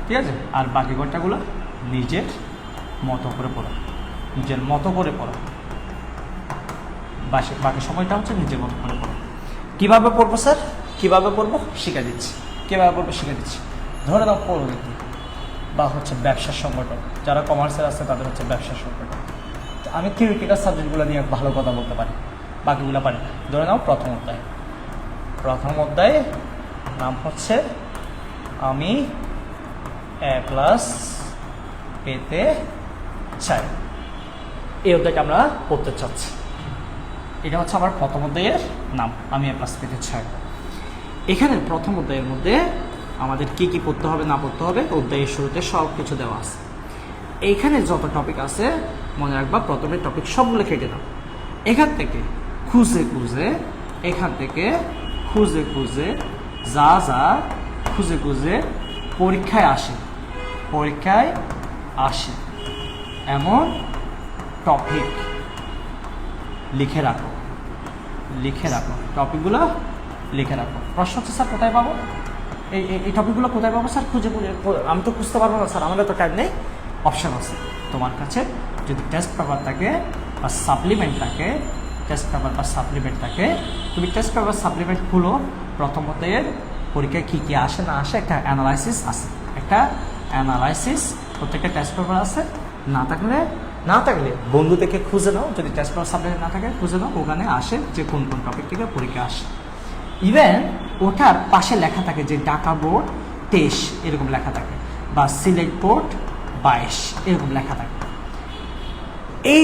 ঠিক আছে। আর বাকি ঘন্টাগুলো নিজের মতো করে পড়ো, নিজের মতো করে পড়ো, বাকি সময়টা হচ্ছে নিজের মতো করে পড়ো। কীভাবে পড়বো স্যার, কীভাবে পড়বো শিখে দিচ্ছি, কীভাবে পড়বো শিখে দিচ্ছি। ধরে নাও প্রযুক্তি বা হচ্ছে ব্যবসার সংগঠন, যারা কমার্সের আছে তাদের হচ্ছে ব্যবসার সংগঠন। আমি থিওরিটিক্যাল সাবজেক্টগুলো নিয়ে ভালো কথা বলতে পারি, বাকিগুলো পারি। ধরে নাও প্রথম অধ্যায় নাম হচ্ছে আমি A+ পেতে চাই, এই অধ্যায়টা আমরা পড়তে চাচ্ছি। এটা হচ্ছে আমার প্রথম অধ্যায়ের নাম, আমি A+ পেতে চাই। এখানে প্রথম অধ্যায়ের মধ্যে আমাদের কি কি পড়তে হবে না পড়তে হবে অধ্যায়ের শুরুতে সব কিছু দেওয়া আছে। এইখানে যত টপিক আছে মনে রাখবা, প্রথমে টপিক সবগুলো কেটে দাও। এখান থেকে খুঁজে খুঁজে পরীক্ষায় আসে এমন টপিক লিখে রাখো, টপিকগুলো লিখে রাখো। প্রশ্ন হচ্ছে স্যার কোথায় পাবো এই টপিকগুলো, কোথায় পাবো স্যার? খুঁজে আমি তো খুঁজতে পারবো না স্যার, আমাদের তো টাইম নেই। অপশান আছে তোমার কাছে, যদি টেস্ট পেপার থাকে বা সাপ্লিমেন্ট থাকে, টেস্ট পেপার বা সাপ্লিমেন্ট থাকে, তুমি টেস্ট পেপার সাপ্লিমেন্ট খুলো, প্রথমত এর পরীক্ষায় কী কী আসে না আসে একটা অ্যানালাইসিস আছে, একটা অ্যানালাইসিস প্রত্যেকটা টেস্ট পেপার আছে। না থাকলে বন্ধু থেকে খুঁজে নাও, যদি টেস্ট পেপার সাপ্লিমেন্ট না থাকে খুঁজে নাও, ওখানে আসে যে কোন কোন টপিক থেকে পরীক্ষা আসে। ইভেন ওটার পাশে লেখা থাকে যে ঢাকা বোর্ড 23 এরকম লেখা থাকে, বা সিলেট বোর্ড 22 এরকম লেখা থাকে। এই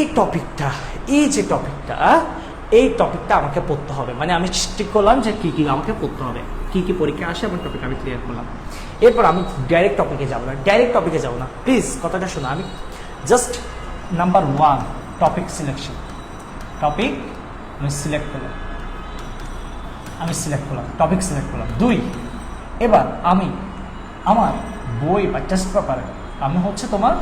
টপিকটা আমাকে পড়তে হবে, মানে আমি ঠিক করলাম যে কী কী আমাকে পড়তে হবে, কী কী পরীক্ষা আসে এবং টপিক আমি ক্লিয়ার করলাম। এরপর আমি ডাইরেক্ট টপিকে যাব না, প্লিজ কথাটা শোনো। আমি just number 1 topic selection, topic আমি সিলেক্ট করলাম, টপিক সিলেক্ট করলাম। 2, এবার আমি আমার বই বা টেস্ট পেপারে আমি হচ্ছে তোমার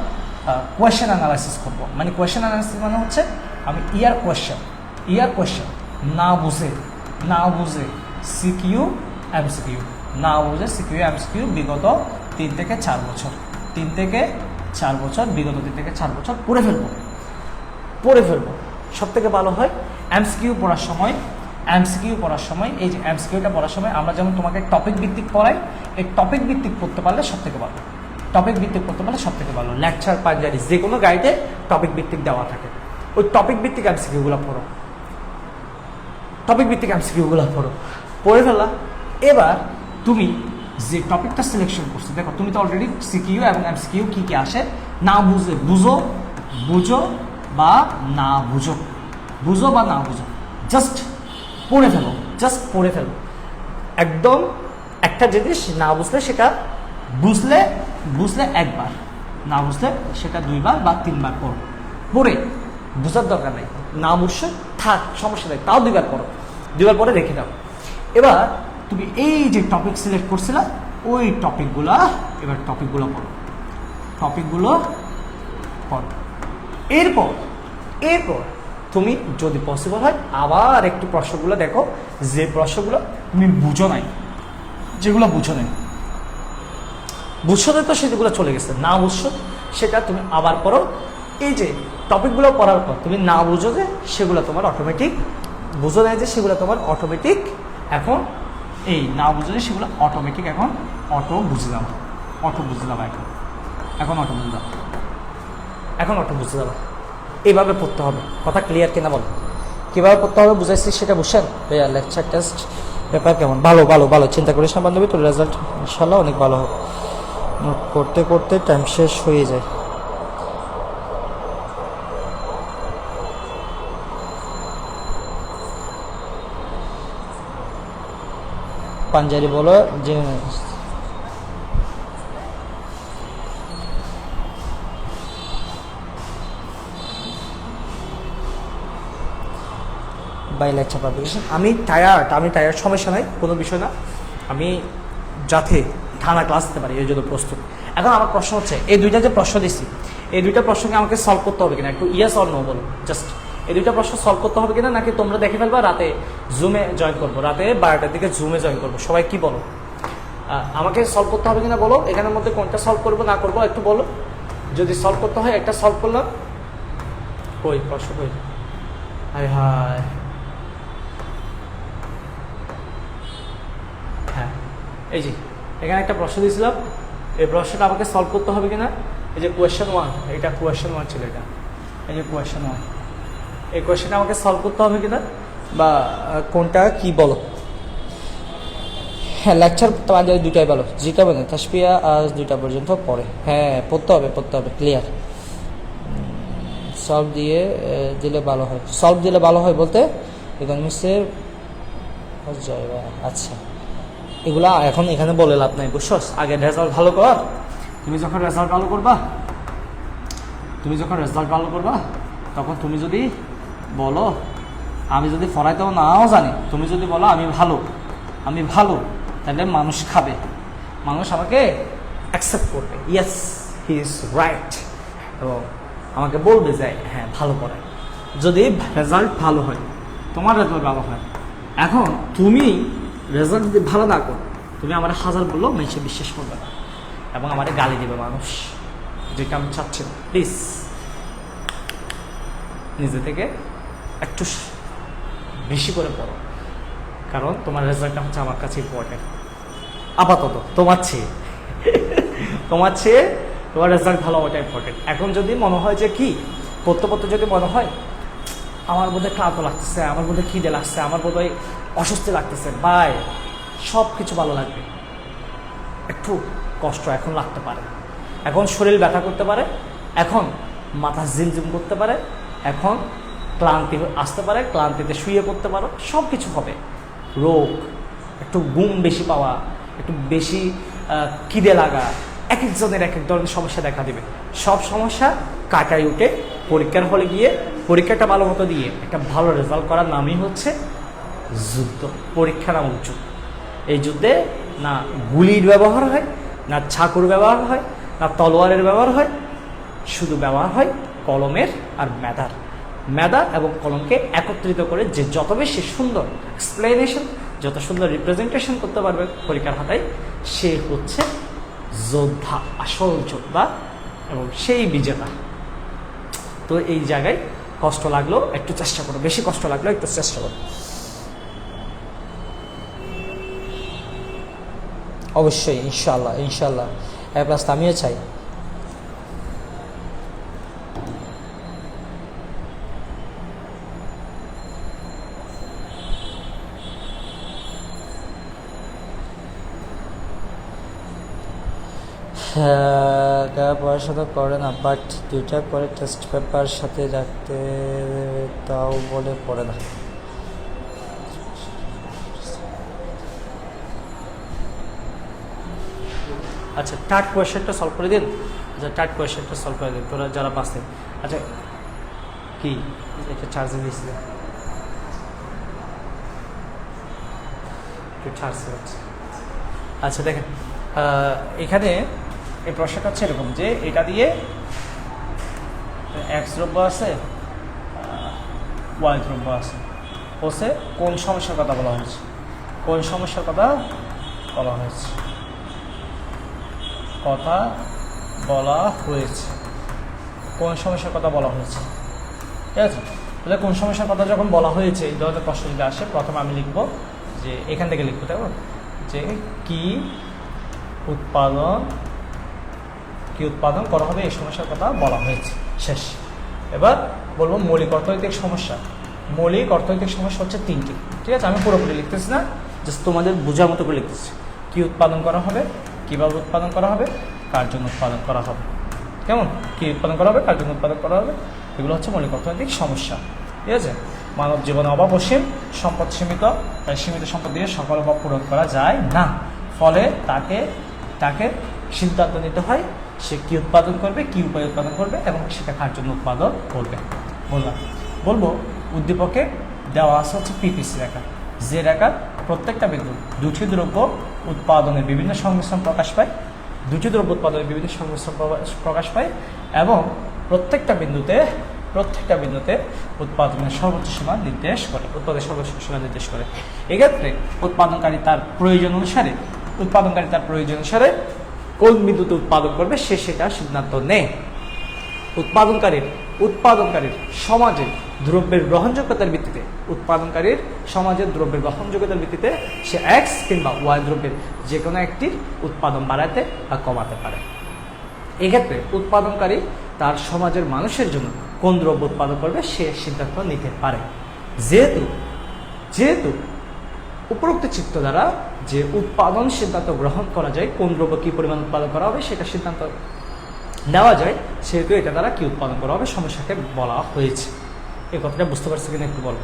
কোয়েশ্চেন অ্যানালাইসিস করবো। মানে কোয়েশ্চেন অ্যানালাইসিস মানে হচ্ছে আমি ইয়ার কোয়েশ্চেন না বুঝে সিকিউ এমসিকিউ, বিগত 3 থেকে 4 বছর, বিগত 3 থেকে 4 বছর পড়ে ফেলবো। সব থেকে ভালো হয় এমসিকিউ পড়ার সময়, এই যে এমসিকিউটা পড়ার সময় আমরা যেমন তোমাকে টপিক ভিত্তিক পড়াই, এই টপিক ভিত্তিক পড়তে পারলে সব থেকে ভালো। লেকচার পাঞ্জাবি যে কোনো গাইডে টপিক ভিত্তিক দেওয়া থাকে, ওই টপিক ভিত্তিক এমসিকিউগুলো পড়ো, পড়ে ফেলা। এবার তুমি যে টপিকটা সিলেকশন করছো, দেখো তুমি তো অলরেডি সিকিউ এবং এমসিকিউ কী কী আসে না বুঝো বা না বুঝো, জাস্ট পড়ে ফেলো। একদম একটা জিনিস না বুঝলে সেটা বুঝলে একবার, না বুঝলে সেটা 2 বার বা 3 বার পড়ে বোঝার দরকার নেই। না বুঝছো থাক, সমস্যা নেই, তাও 2 বার পড়ো, 2 বার পরে রেখে দাও। এবার তুমি এই যে টপিক সিলেক্ট করছিলা ওই টপিকগুলো পড়ো। এরপর তুমি যদি পসিবল হয় আবার একটু প্রশ্নগুলো দেখো, যে প্রশ্নগুলো তুমি বুঝো নাই তো সেগুলো চলে গেছে, না বুঝছো সেটা তুমি আবার পড়ো। এই যে টপিকগুলো পড়ার পর তুমি না বুঝো যে সেগুলো তোমার অটোমেটিক, বুঝো নাই যে সেগুলো তোমার অটোমেটিক, এখন এই না বুঝো যে সেগুলো অটোমেটিক এখন অটো বুঝে যাবে, এখন অটো বুঝে যাবে। এইভাবে পড়তে হবে। কথা ক্লিয়ার কিনা বলো? কীভাবে পড়তে হবে বুঝাইছি সেটা বুঝছেন? ভাইয়া লেকচার টেস্ট পেপার কেমন? ভালো, চিন্তা করিস না বান্ধবী, তোর রেজাল্ট ইনশাল্লাহ অনেক ভালো হবে। নোট করতে টাইম শেষ হয়ে যায়। পাঞ্জাবি বলো যে বাই লেকচার পাবলিকেশন। আমি টায়ার্ড, সমস্যা নাই, কোনো বিষয় না। আমি যাতে থানা ক্লাস দিতে পারি এই জন্য প্রস্তুত। এখন আমার প্রশ্ন হচ্ছে, এই 2টা যে প্রশ্ন দিচ্ছি, এই 2টা প্রশ্নকে আমাকে সলভ করতে হবে কিনা, একটু ইয়েস অর নো বলো। জাস্ট এই 2টা প্রশ্ন সলভ করতে হবে কিনা, নাকি তোমরা দেখে ফেলবা রাতে জুমে জয়েন করবো, রাতে 12টার দিকে জুমে জয়েন করবো, সবাই কি বলো? আমাকে সলভ করতে হবে কিনা বলো, এখানের মধ্যে কোনটা সলভ করবো না করবো একটু বলো। যদি সলভ করতে হয় একটা সলভ করলাম, প্রশ্ন হায় হ্যাঁ, এই যে এখানে একটা প্রশ্ন দিয়েছিলাম, এই প্রশ্নটা আমাকে সলভ করতে হবে কিনা। এই যে কোয়েশ্চেন 1, এটা কোয়েশ্চেন 1 ছিল, এই যে কোয়েশ্চেন 1, এই কোয়েশ্চেনটা আমাকে সলভ করতে হবে কিনা বা কোনটা কি বলো। হ্যাঁ, লেকচার পাঞ্জাবি 2টাই ভালো, জিকা বলেন তাসপিয়া আজ 2টা পর্যন্ত পড়ে। হ্যাঁ, পড়তে হবে ক্লিয়ার। সলভ দিলে ভালো হয় বলতে ইকোনমিক্সের আচ্ছা, এগুলা এখন এখানে বলে লাভ নাই, বুঝছস? আগে রেজাল্ট ভালো কর। তুমি যখন রেজাল্ট ভালো করবা তখন তুমি যদি বলো আমি যদি পড়াইতেও নাও জানি, তুমি যদি বলো আমি ভালো, তাহলে মানুষ খাবে, মানুষ আমাকে অ্যাকসেপ্ট করবে, ইয়েস হি ইজ রাইট, এবং আমাকে বলবে যে হ্যাঁ ভালো পড়ায়। যদি রেজাল্ট ভালো হয়, তোমার রেজাল্ট ভালো হয়, এখন তুমি রেজাল্ট যদি ভালো না করো, তুমি আমার 1000 বললেও মানুষে বিশ্বাস করবে না এবং আমার গালি দেবে মানুষ, যেটা আমি চাচ্ছি না। প্লিজ নিজে থেকে একটু বেশি করে পড়ো, কারণ তোমার রেজাল্টটা হচ্ছে আমার কাছে ইম্পর্টেন্ট। আপাতত তোমার চেয়ে তোমার রেজাল্ট ভালো হওয়াটা ইম্পর্টেন্ট। এখন যদি মনে হয় যে কি পড়তে পড়তে যদি মনে হয় আমার বোধহয় ক্লান্ত লাগতেছে, আমার বোধহয় খিদে লাগছে, আমার বোধহয় অস্বস্তি লাগতেছে, ভাই সব কিছু ভালো লাগবে, একটু কষ্ট এখন লাগতে পারে, এখন শরীর ব্যথা করতে পারে, এখন মাথা ঝিমঝিম করতে পারে, এখন ক্লান্তি আসতে পারে, ক্লান্তিতে শুয়ে পড়তে পারো, সব কিছু হবে। রোগ, একটু ঘুম বেশি পাওয়া, একটু বেশি খিদে লাগা, এক একজনের এক এক ধরনের সমস্যা দেখা দেবে। সব সমস্যা কাটাই উঠে পরীক্ষার হলে গিয়ে পরীক্ষাটা ভালো মতো দিয়ে একটা ভালো রেজাল্ট করার নামই হচ্ছে যুদ্ধ। পরীক্ষা নামক যুদ্ধ। এই যুদ্ধে না গুলির ব্যবহার হয়, না ছাকুর ব্যবহার হয়, না তলোয়ারের ব্যবহার হয়, শুধু ব্যবহার হয় কলমের আর মেধার। মেধা এবং কলমকে একত্রিত করে যে যত বেশি সুন্দর এক্সপ্লেনেশন, যত সুন্দর রিপ্রেজেন্টেশন করতে পারবে পরীক্ষার খাতায়, সে হচ্ছে যোদ্ধা, আসল যোদ্ধা এবং সেই বিজেতা। তো এই জায়গায় কষ্ট লাগলো একটু চেষ্টা করো, বেশি কষ্ট লাগলো একটু চেষ্টা করো। অবশ্যই ইনশাল্লাহ ইনশাল্লাহ এ প্লাস আমিও চাই। পড়াশোনা করে না, বাট দুইটা করে টেস্ট পেপার সাথে রাখতে, তাও বলে পড়ে না। আচ্ছা, থার্ড কোয়েশ্চেনটা সলভ করে দিন। আচ্ছা, থার্ড কোয়েশ্চেনটা সলভ করে দিন তোরা যারা পাচ্ছেন। আচ্ছা, কি এটা চার্জে দিয়েছিলেন? আচ্ছা দেখেন, এখানে এই প্রশ্নটা হচ্ছে এরকম যে এটা দিয়ে এক্স দ্রব্য আছে, ওয়াই দ্রব্য আছে, ওসে কোন সমস্যার কথা বলা হয়েছে, কোন সমস্যার কথা বলা হয়েছে, কোন সমস্যার কথা বলা হয়েছে, ঠিক আছে? তাহলে কোন সমস্যার কথা যখন বলা হয়েছে, এই ধরনের প্রশ্ন যদি আসে, প্রথমে আমি লিখবো যে এখান থেকে লিখবো, তাই না, যে কি উৎপাদন করা হবে এই সমস্যার কথা বলা হয়েছে, শেষ। এবার বলবো মৌলিক অর্থনৈতিক সমস্যা। মৌলিক অর্থনৈতিক সমস্যা হচ্ছে তিনটি, ঠিক আছে? আমি পুরোপুরি লিখতেছি না, জাস্ট তোমাদের বোঝার মতো করে লিখতেছি। কি উৎপাদন করা হবে, কিভাবে উৎপাদন করা হবে, কার জন্য উৎপাদন করা হবে, কেমন, কি উৎপাদন করা হবে, কার জন্য উৎপাদন করা হবে, এগুলো হচ্ছে মৌলিক অর্থনৈতিক সমস্যা, ঠিক আছে? মানব জীবনে অভাব অসীম, সম্পদ সীমিত, তাই সীমিত সম্পদ দিয়ে সকল অভাব পূরণ করা যায় না। ফলে তাকে সিদ্ধান্ত নিতে হয় সে কি উৎপাদন করবে, কি উপায়ে উৎপাদন করবে এবং সেটা কার জন্য উৎপাদন করবে। বলবো উদ্দীপকে দেওয়া আছে হচ্ছে পিপিসি রেখা, যে রেখার প্রত্যেকটা বিন্দু দুটি দ্রব্য উৎপাদনের বিভিন্ন সংমিশ্রণ প্রকাশ পায়, দুটি দ্রব্য উৎপাদনের বিভিন্ন সংমিশ্রণ প্রকাশ পায় এবং প্রত্যেকটা বিন্দুতে উৎপাদনের সর্বোচ্চ সীমা নির্দেশ করে। এক্ষেত্রে উৎপাদনকারী তার প্রয়োজন অনুসারে কোন বিন্দুতে উৎপাদন করবে সেটা সিদ্ধান্ত নেয়। উৎপাদনকারীর সমাজে দ্রব্যের গ্রহণযোগ্যতার ভিত্তিতে সে এক্স কিংবা ওয়াই দ্রব্যের যে কোনো একটির উৎপাদন বাড়াতে বা কমাতে পারে। এক্ষেত্রে উৎপাদনকারী তার সমাজের মানুষের জন্য কোন দ্রব্য উৎপাদন করবে সে সিদ্ধান্ত নিতে পারে। যেহেতু উপরোক্ত চিত্র দ্বারা যে উৎপাদন সিদ্ধান্ত গ্রহণ করা যায়, কোন দ্রব্য কি পরিমাণ উৎপাদন করা হবে সেটা সিদ্ধান্ত নেওয়া যায়, সেহেতু এটা দ্বারা কি উৎপাদন করা হবে সমস্যাকে বলা হয়েছে। এই কথাটা বুঝতে পারছি কিনা একটু বলো।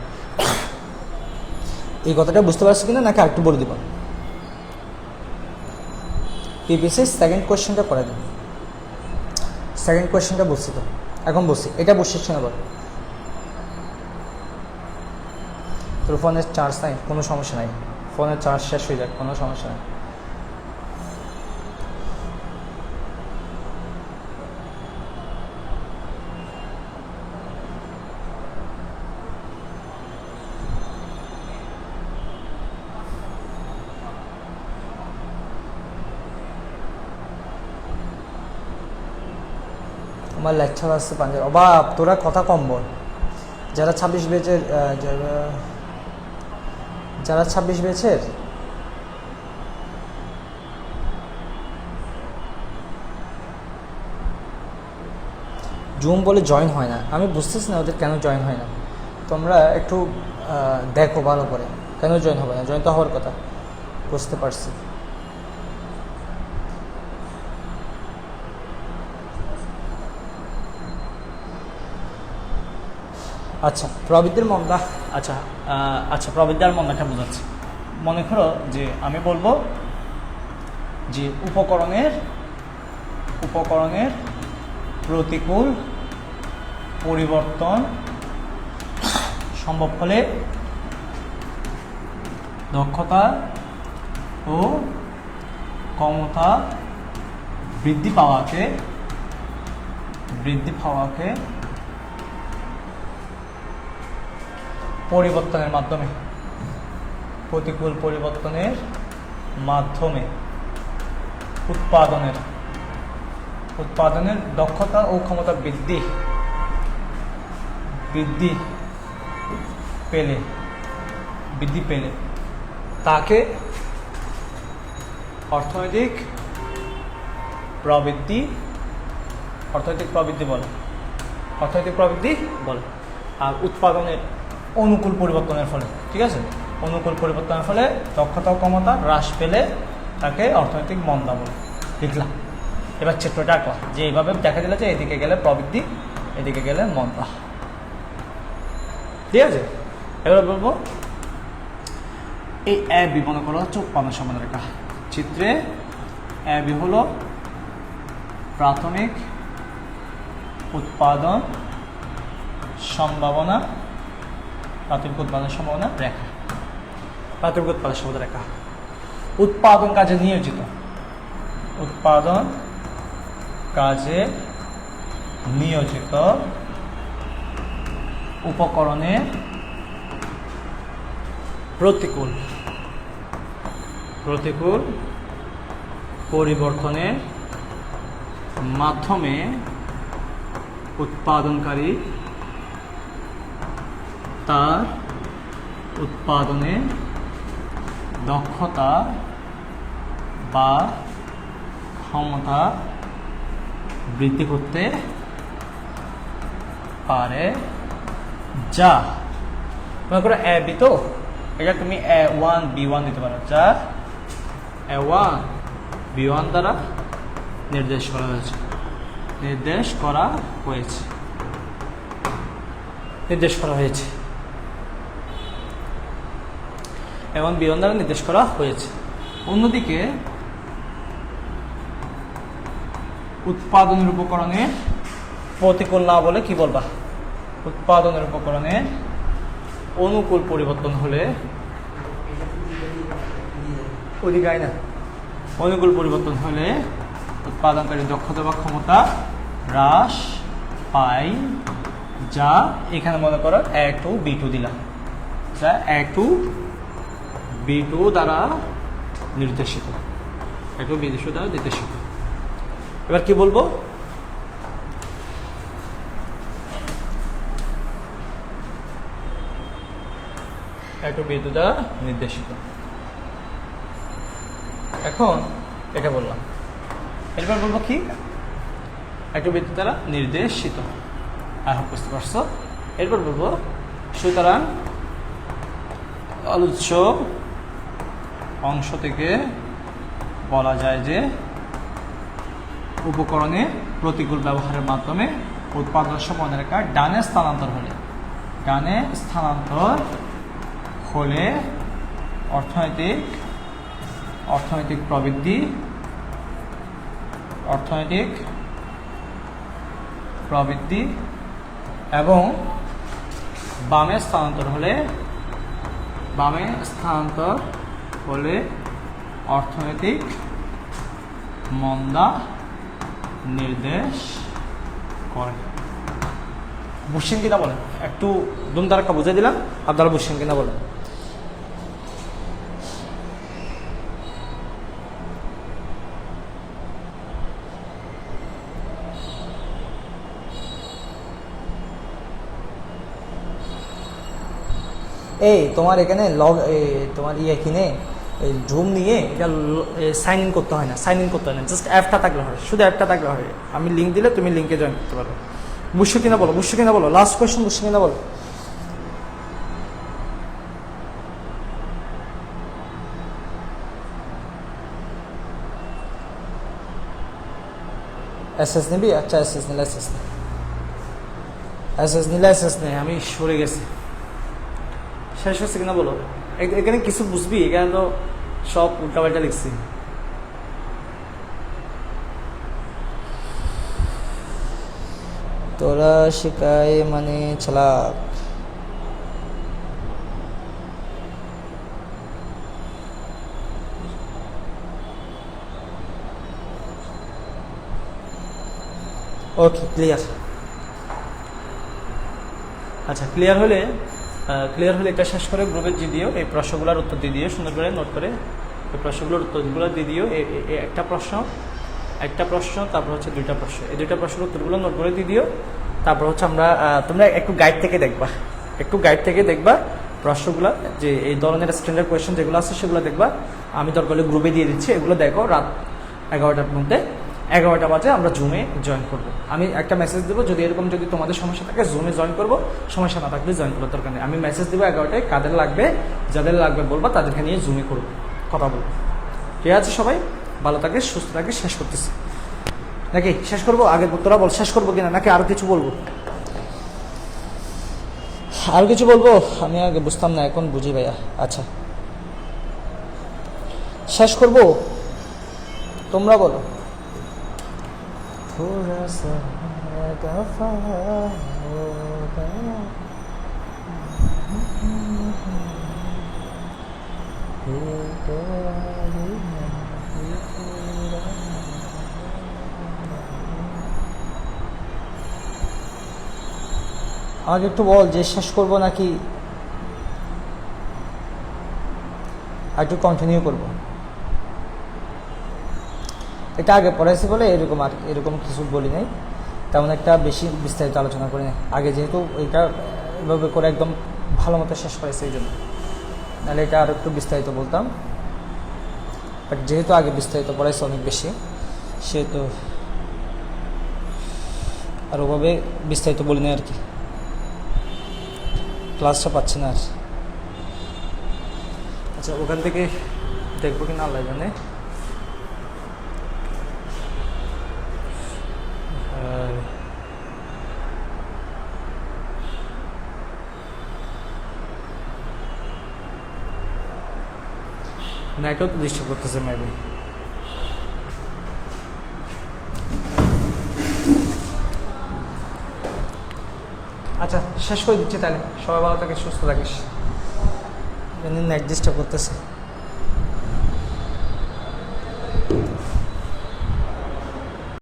এই কথাটা বুঝতে পারছি কিনা নাকি আরেকটু বলে দিব? পিপিসি সেকেন্ড কোয়েশ্চেনটা করে দেন। সেকেন্ড কোয়েশ্চেনটা বলছি তো, এখন বলছি, এটা বসেছে না বল। তোর ফোনের চার্জ নাই, কোনো সমস্যা নাই, ফোনের চার্জ শেষ হয়ে যাক, কোনো সমস্যা নাই। আমার লেকচার আসছে পাঞ্জাব, অবাব তোরা কথা কম বল, যারা 26 ব্যাচের যারা 26 ব্যাচের জুম বলে জয়েন হয় না, আমি বুঝতেছি না ওদের কেন জয়েন হয় না। তোমরা একটু দেখো ভালো করে কেন জয়েন হবে না, জয়েন তো হওয়ার কথা, বুঝতে পারছি। আচ্ছা প্রবৃদ্ধির মন্দা, আচ্ছা প্রবৃদ্ধার মন্দাটা বোঝাচ্ছি। মনে করো যে আমি বলবো যে উপকরণের প্রতিকূল পরিবর্তন সম্ভব হলে দক্ষতা ও ক্ষমতা বৃদ্ধি পাওয়াকে পরিবর্তনের মাধ্যমে, প্রতিকূল পরিবর্তনের মাধ্যমে উৎপাদনের দক্ষতা ও ক্ষমতা বৃদ্ধি পেলে তাকে অর্থনৈতিক প্রবৃদ্ধি বলে। আর উৎপাদনের অনুকূল পরিবর্তনের ফলে, ঠিক আছে, অনুকূল পরিবর্তনের ফলে দক্ষতা ও ক্ষমতা হ্রাস পেলে তাকে অর্থনৈতিক মন্দা বলে। লিখলাম। এবার চিত্রটা আঁকলাম যে এইভাবে দেখা দিল যে এদিকে গেলে প্রবৃদ্ধি, এদিকে গেলে মন্দা, ঠিক আছে। এবার বলবো এই এ বি মনে করো হচ্ছে উৎপাদন সম্বন্ধ রেখা। চিত্রে এ বি হলো প্রাথমিক উৎপাদন সম্ভাবনা রেখা, প্রাথমিক উৎপাদন সম্ভাবনা রেখা। উৎপাদন কাজে নিয়োজিত উপকরণের প্রতিকূল পরিবর্তনের মাধ্যমে উৎপাদনকারী তার উৎপাদনের দক্ষতা বা ক্ষমতা বৃদ্ধি করতে পারে, যা মনে করো এ বি, তো এটা তুমি A1 B1 দিতে পারো, যা A1 B1 দ্বারা নির্দেশ করা হয়েছে। A1 B1 দ্বারা নির্দেশ করা হয়েছে। অন্যদিকে উৎপাদনের উপকরণের প্রতিকূল না বলে কি বলবা? উৎপাদনের উপকরণের অনুকূল পরিবর্তন হলে, অনুকূল পরিবর্তন হলে উৎপাদনকারী দক্ষতা বা ক্ষমতা হ্রাস পায়, যা এখানে মনে করো A2 B2 দিলাম, যা A2 B2 দ্বারা নির্দেশিত। এবার কি বলবো? A2 B2 দ্বারা নির্দেশিত। এখন এটা বললাম, এরপর বলবো কি? A2 B2 দ্বারা নির্দেশিত। বুঝতে পারছো? এরপর বলবো সুতরাং আলোচ্য অংশ থেকে বলা যায় যে উপকরণের প্রতিকূল ব্যবহারের মাধ্যমে উৎপাদন সম্ভাবনা রেখা ডানে স্থানান্তর হলে অর্থনৈতিক প্রবৃদ্ধি এবং বামে স্থানান্তর হলে অর্থনৈতিক মন্দা নির্দেশ করে। বুঝছেন কিনা বলেন? একটু দুমদারাক্কা বুঝিয়ে দিলাম, আপনারা বুঝছেন কিনা বলেন? এই তোমার এখানে লগ তোমার ইয়ে কিনে এই জুম নিয়ে এটা সাইন ইন করতে হয় না, সাইন ইন করতে হয় না, জাস্ট অ্যাপটা থাকলে হয়, শুধু অ্যাপটা থাকলে হয়। আমি লিঙ্ক দিলে তুমি লিঙ্কে জয়েন করতে পারো। বুঝছো কিনা বলো, বুঝছো কিনা বলো, লাস্ট কোয়েশ্চেন বুঝছো কিনা বলো। এসএস নিবি? আচ্ছা এসএস নিলে এসএস নে, এসএস নিলে এসএস নে, আমি সরে গেছি। শেষ হচ্ছে কিনা বলো। এখানে কিছু বুঝবি? এখানে তো সব উল্টাপাল্টা লিখছি। তোরা শিখায় মানে চালাক। Okay clear. আচ্ছা ক্লিয়ার হলে এটা শেষ করে গ্রুপে দিয়ে দিও, এই প্রশ্নগুলোর উত্তর দিয়ে দিও, সুন্দর করে নোট করে এই প্রশ্নগুলোর উত্তরগুলো দিয়ে দিও। একটা প্রশ্ন তারপর হচ্ছে দুইটা প্রশ্ন, এই দুইটা প্রশ্নের উত্তরগুলো নোট করে দিয়ে দিও। তারপর হচ্ছে তোমরা একটু গাইড থেকে দেখবা প্রশ্নগুলো, যে এই ধরনের স্ট্যান্ডার্ড কোয়েশ্চেন যেগুলো আছে সেগুলো দেখবা। আমি দরকার হলে গ্রুপে দিয়ে দিচ্ছি, এগুলো দেখো। রাত 11টার মধ্যে 11টা বাজে আমরা জুমে জয়েন করবো। আমি একটা মেসেজ দেবো, যদি এরকম যদি তোমাদের সমস্যা থাকে জুমে জয়েন করবো, সমস্যা না থাকলে জয়েন করার দরকার নেই। আমি মেসেজ দেবো 11টায়, যাদের লাগবে বলবা, তাদেরকে নিয়ে জুমে করবো, কথা বলবো। ঠিক আছে সবাই ভালো থাকে, সুস্থ থাকে। শেষ করতেছি নাকি শেষ করবো? আগে তোরা বল শেষ করবো কিনা, নাকি আরো কিছু বলবো? আরো কিছু বলবো? আমি আগে বুঝতাম না, এখন বুঝি ভাইয়া। আচ্ছা শেষ করবো, তোমরা বলো। थोड़ा सा वफा होगा, আমাকে একটু বল যে শেষ করবো নাকি আর একটু কন্টিনিউ করবো। এটা আগে পড়াইছি বলে এরকম কিছু বলি নাই, তেমন একটা বেশি বিস্তারিত আলোচনা করি নাই আগে, যেহেতু এটা এভাবে করে একদম ভালো মতো শেষ করেছে এই জন্য, নাহলে এটা আর একটু বিস্তারিত বলতাম। বাট যেহেতু আগে বিস্তারিত পড়াইছে অনেক বেশি, সেহেতু আর ওভাবে বিস্তারিত বলি না আর কি, ক্লাসটা পাচ্ছি না আর। আচ্ছা ওখান থেকে দেখবো কিনা আল্লাহ জানে। নাইটও তো ডিস্টার্ব করতেছে মেবি। আচ্ছা শেষ করে দিচ্ছি তাহলে, সবাই ভালো থাকিস, সুস্থ থাকিস। নাইট ডিস্টার্ব করতেছে।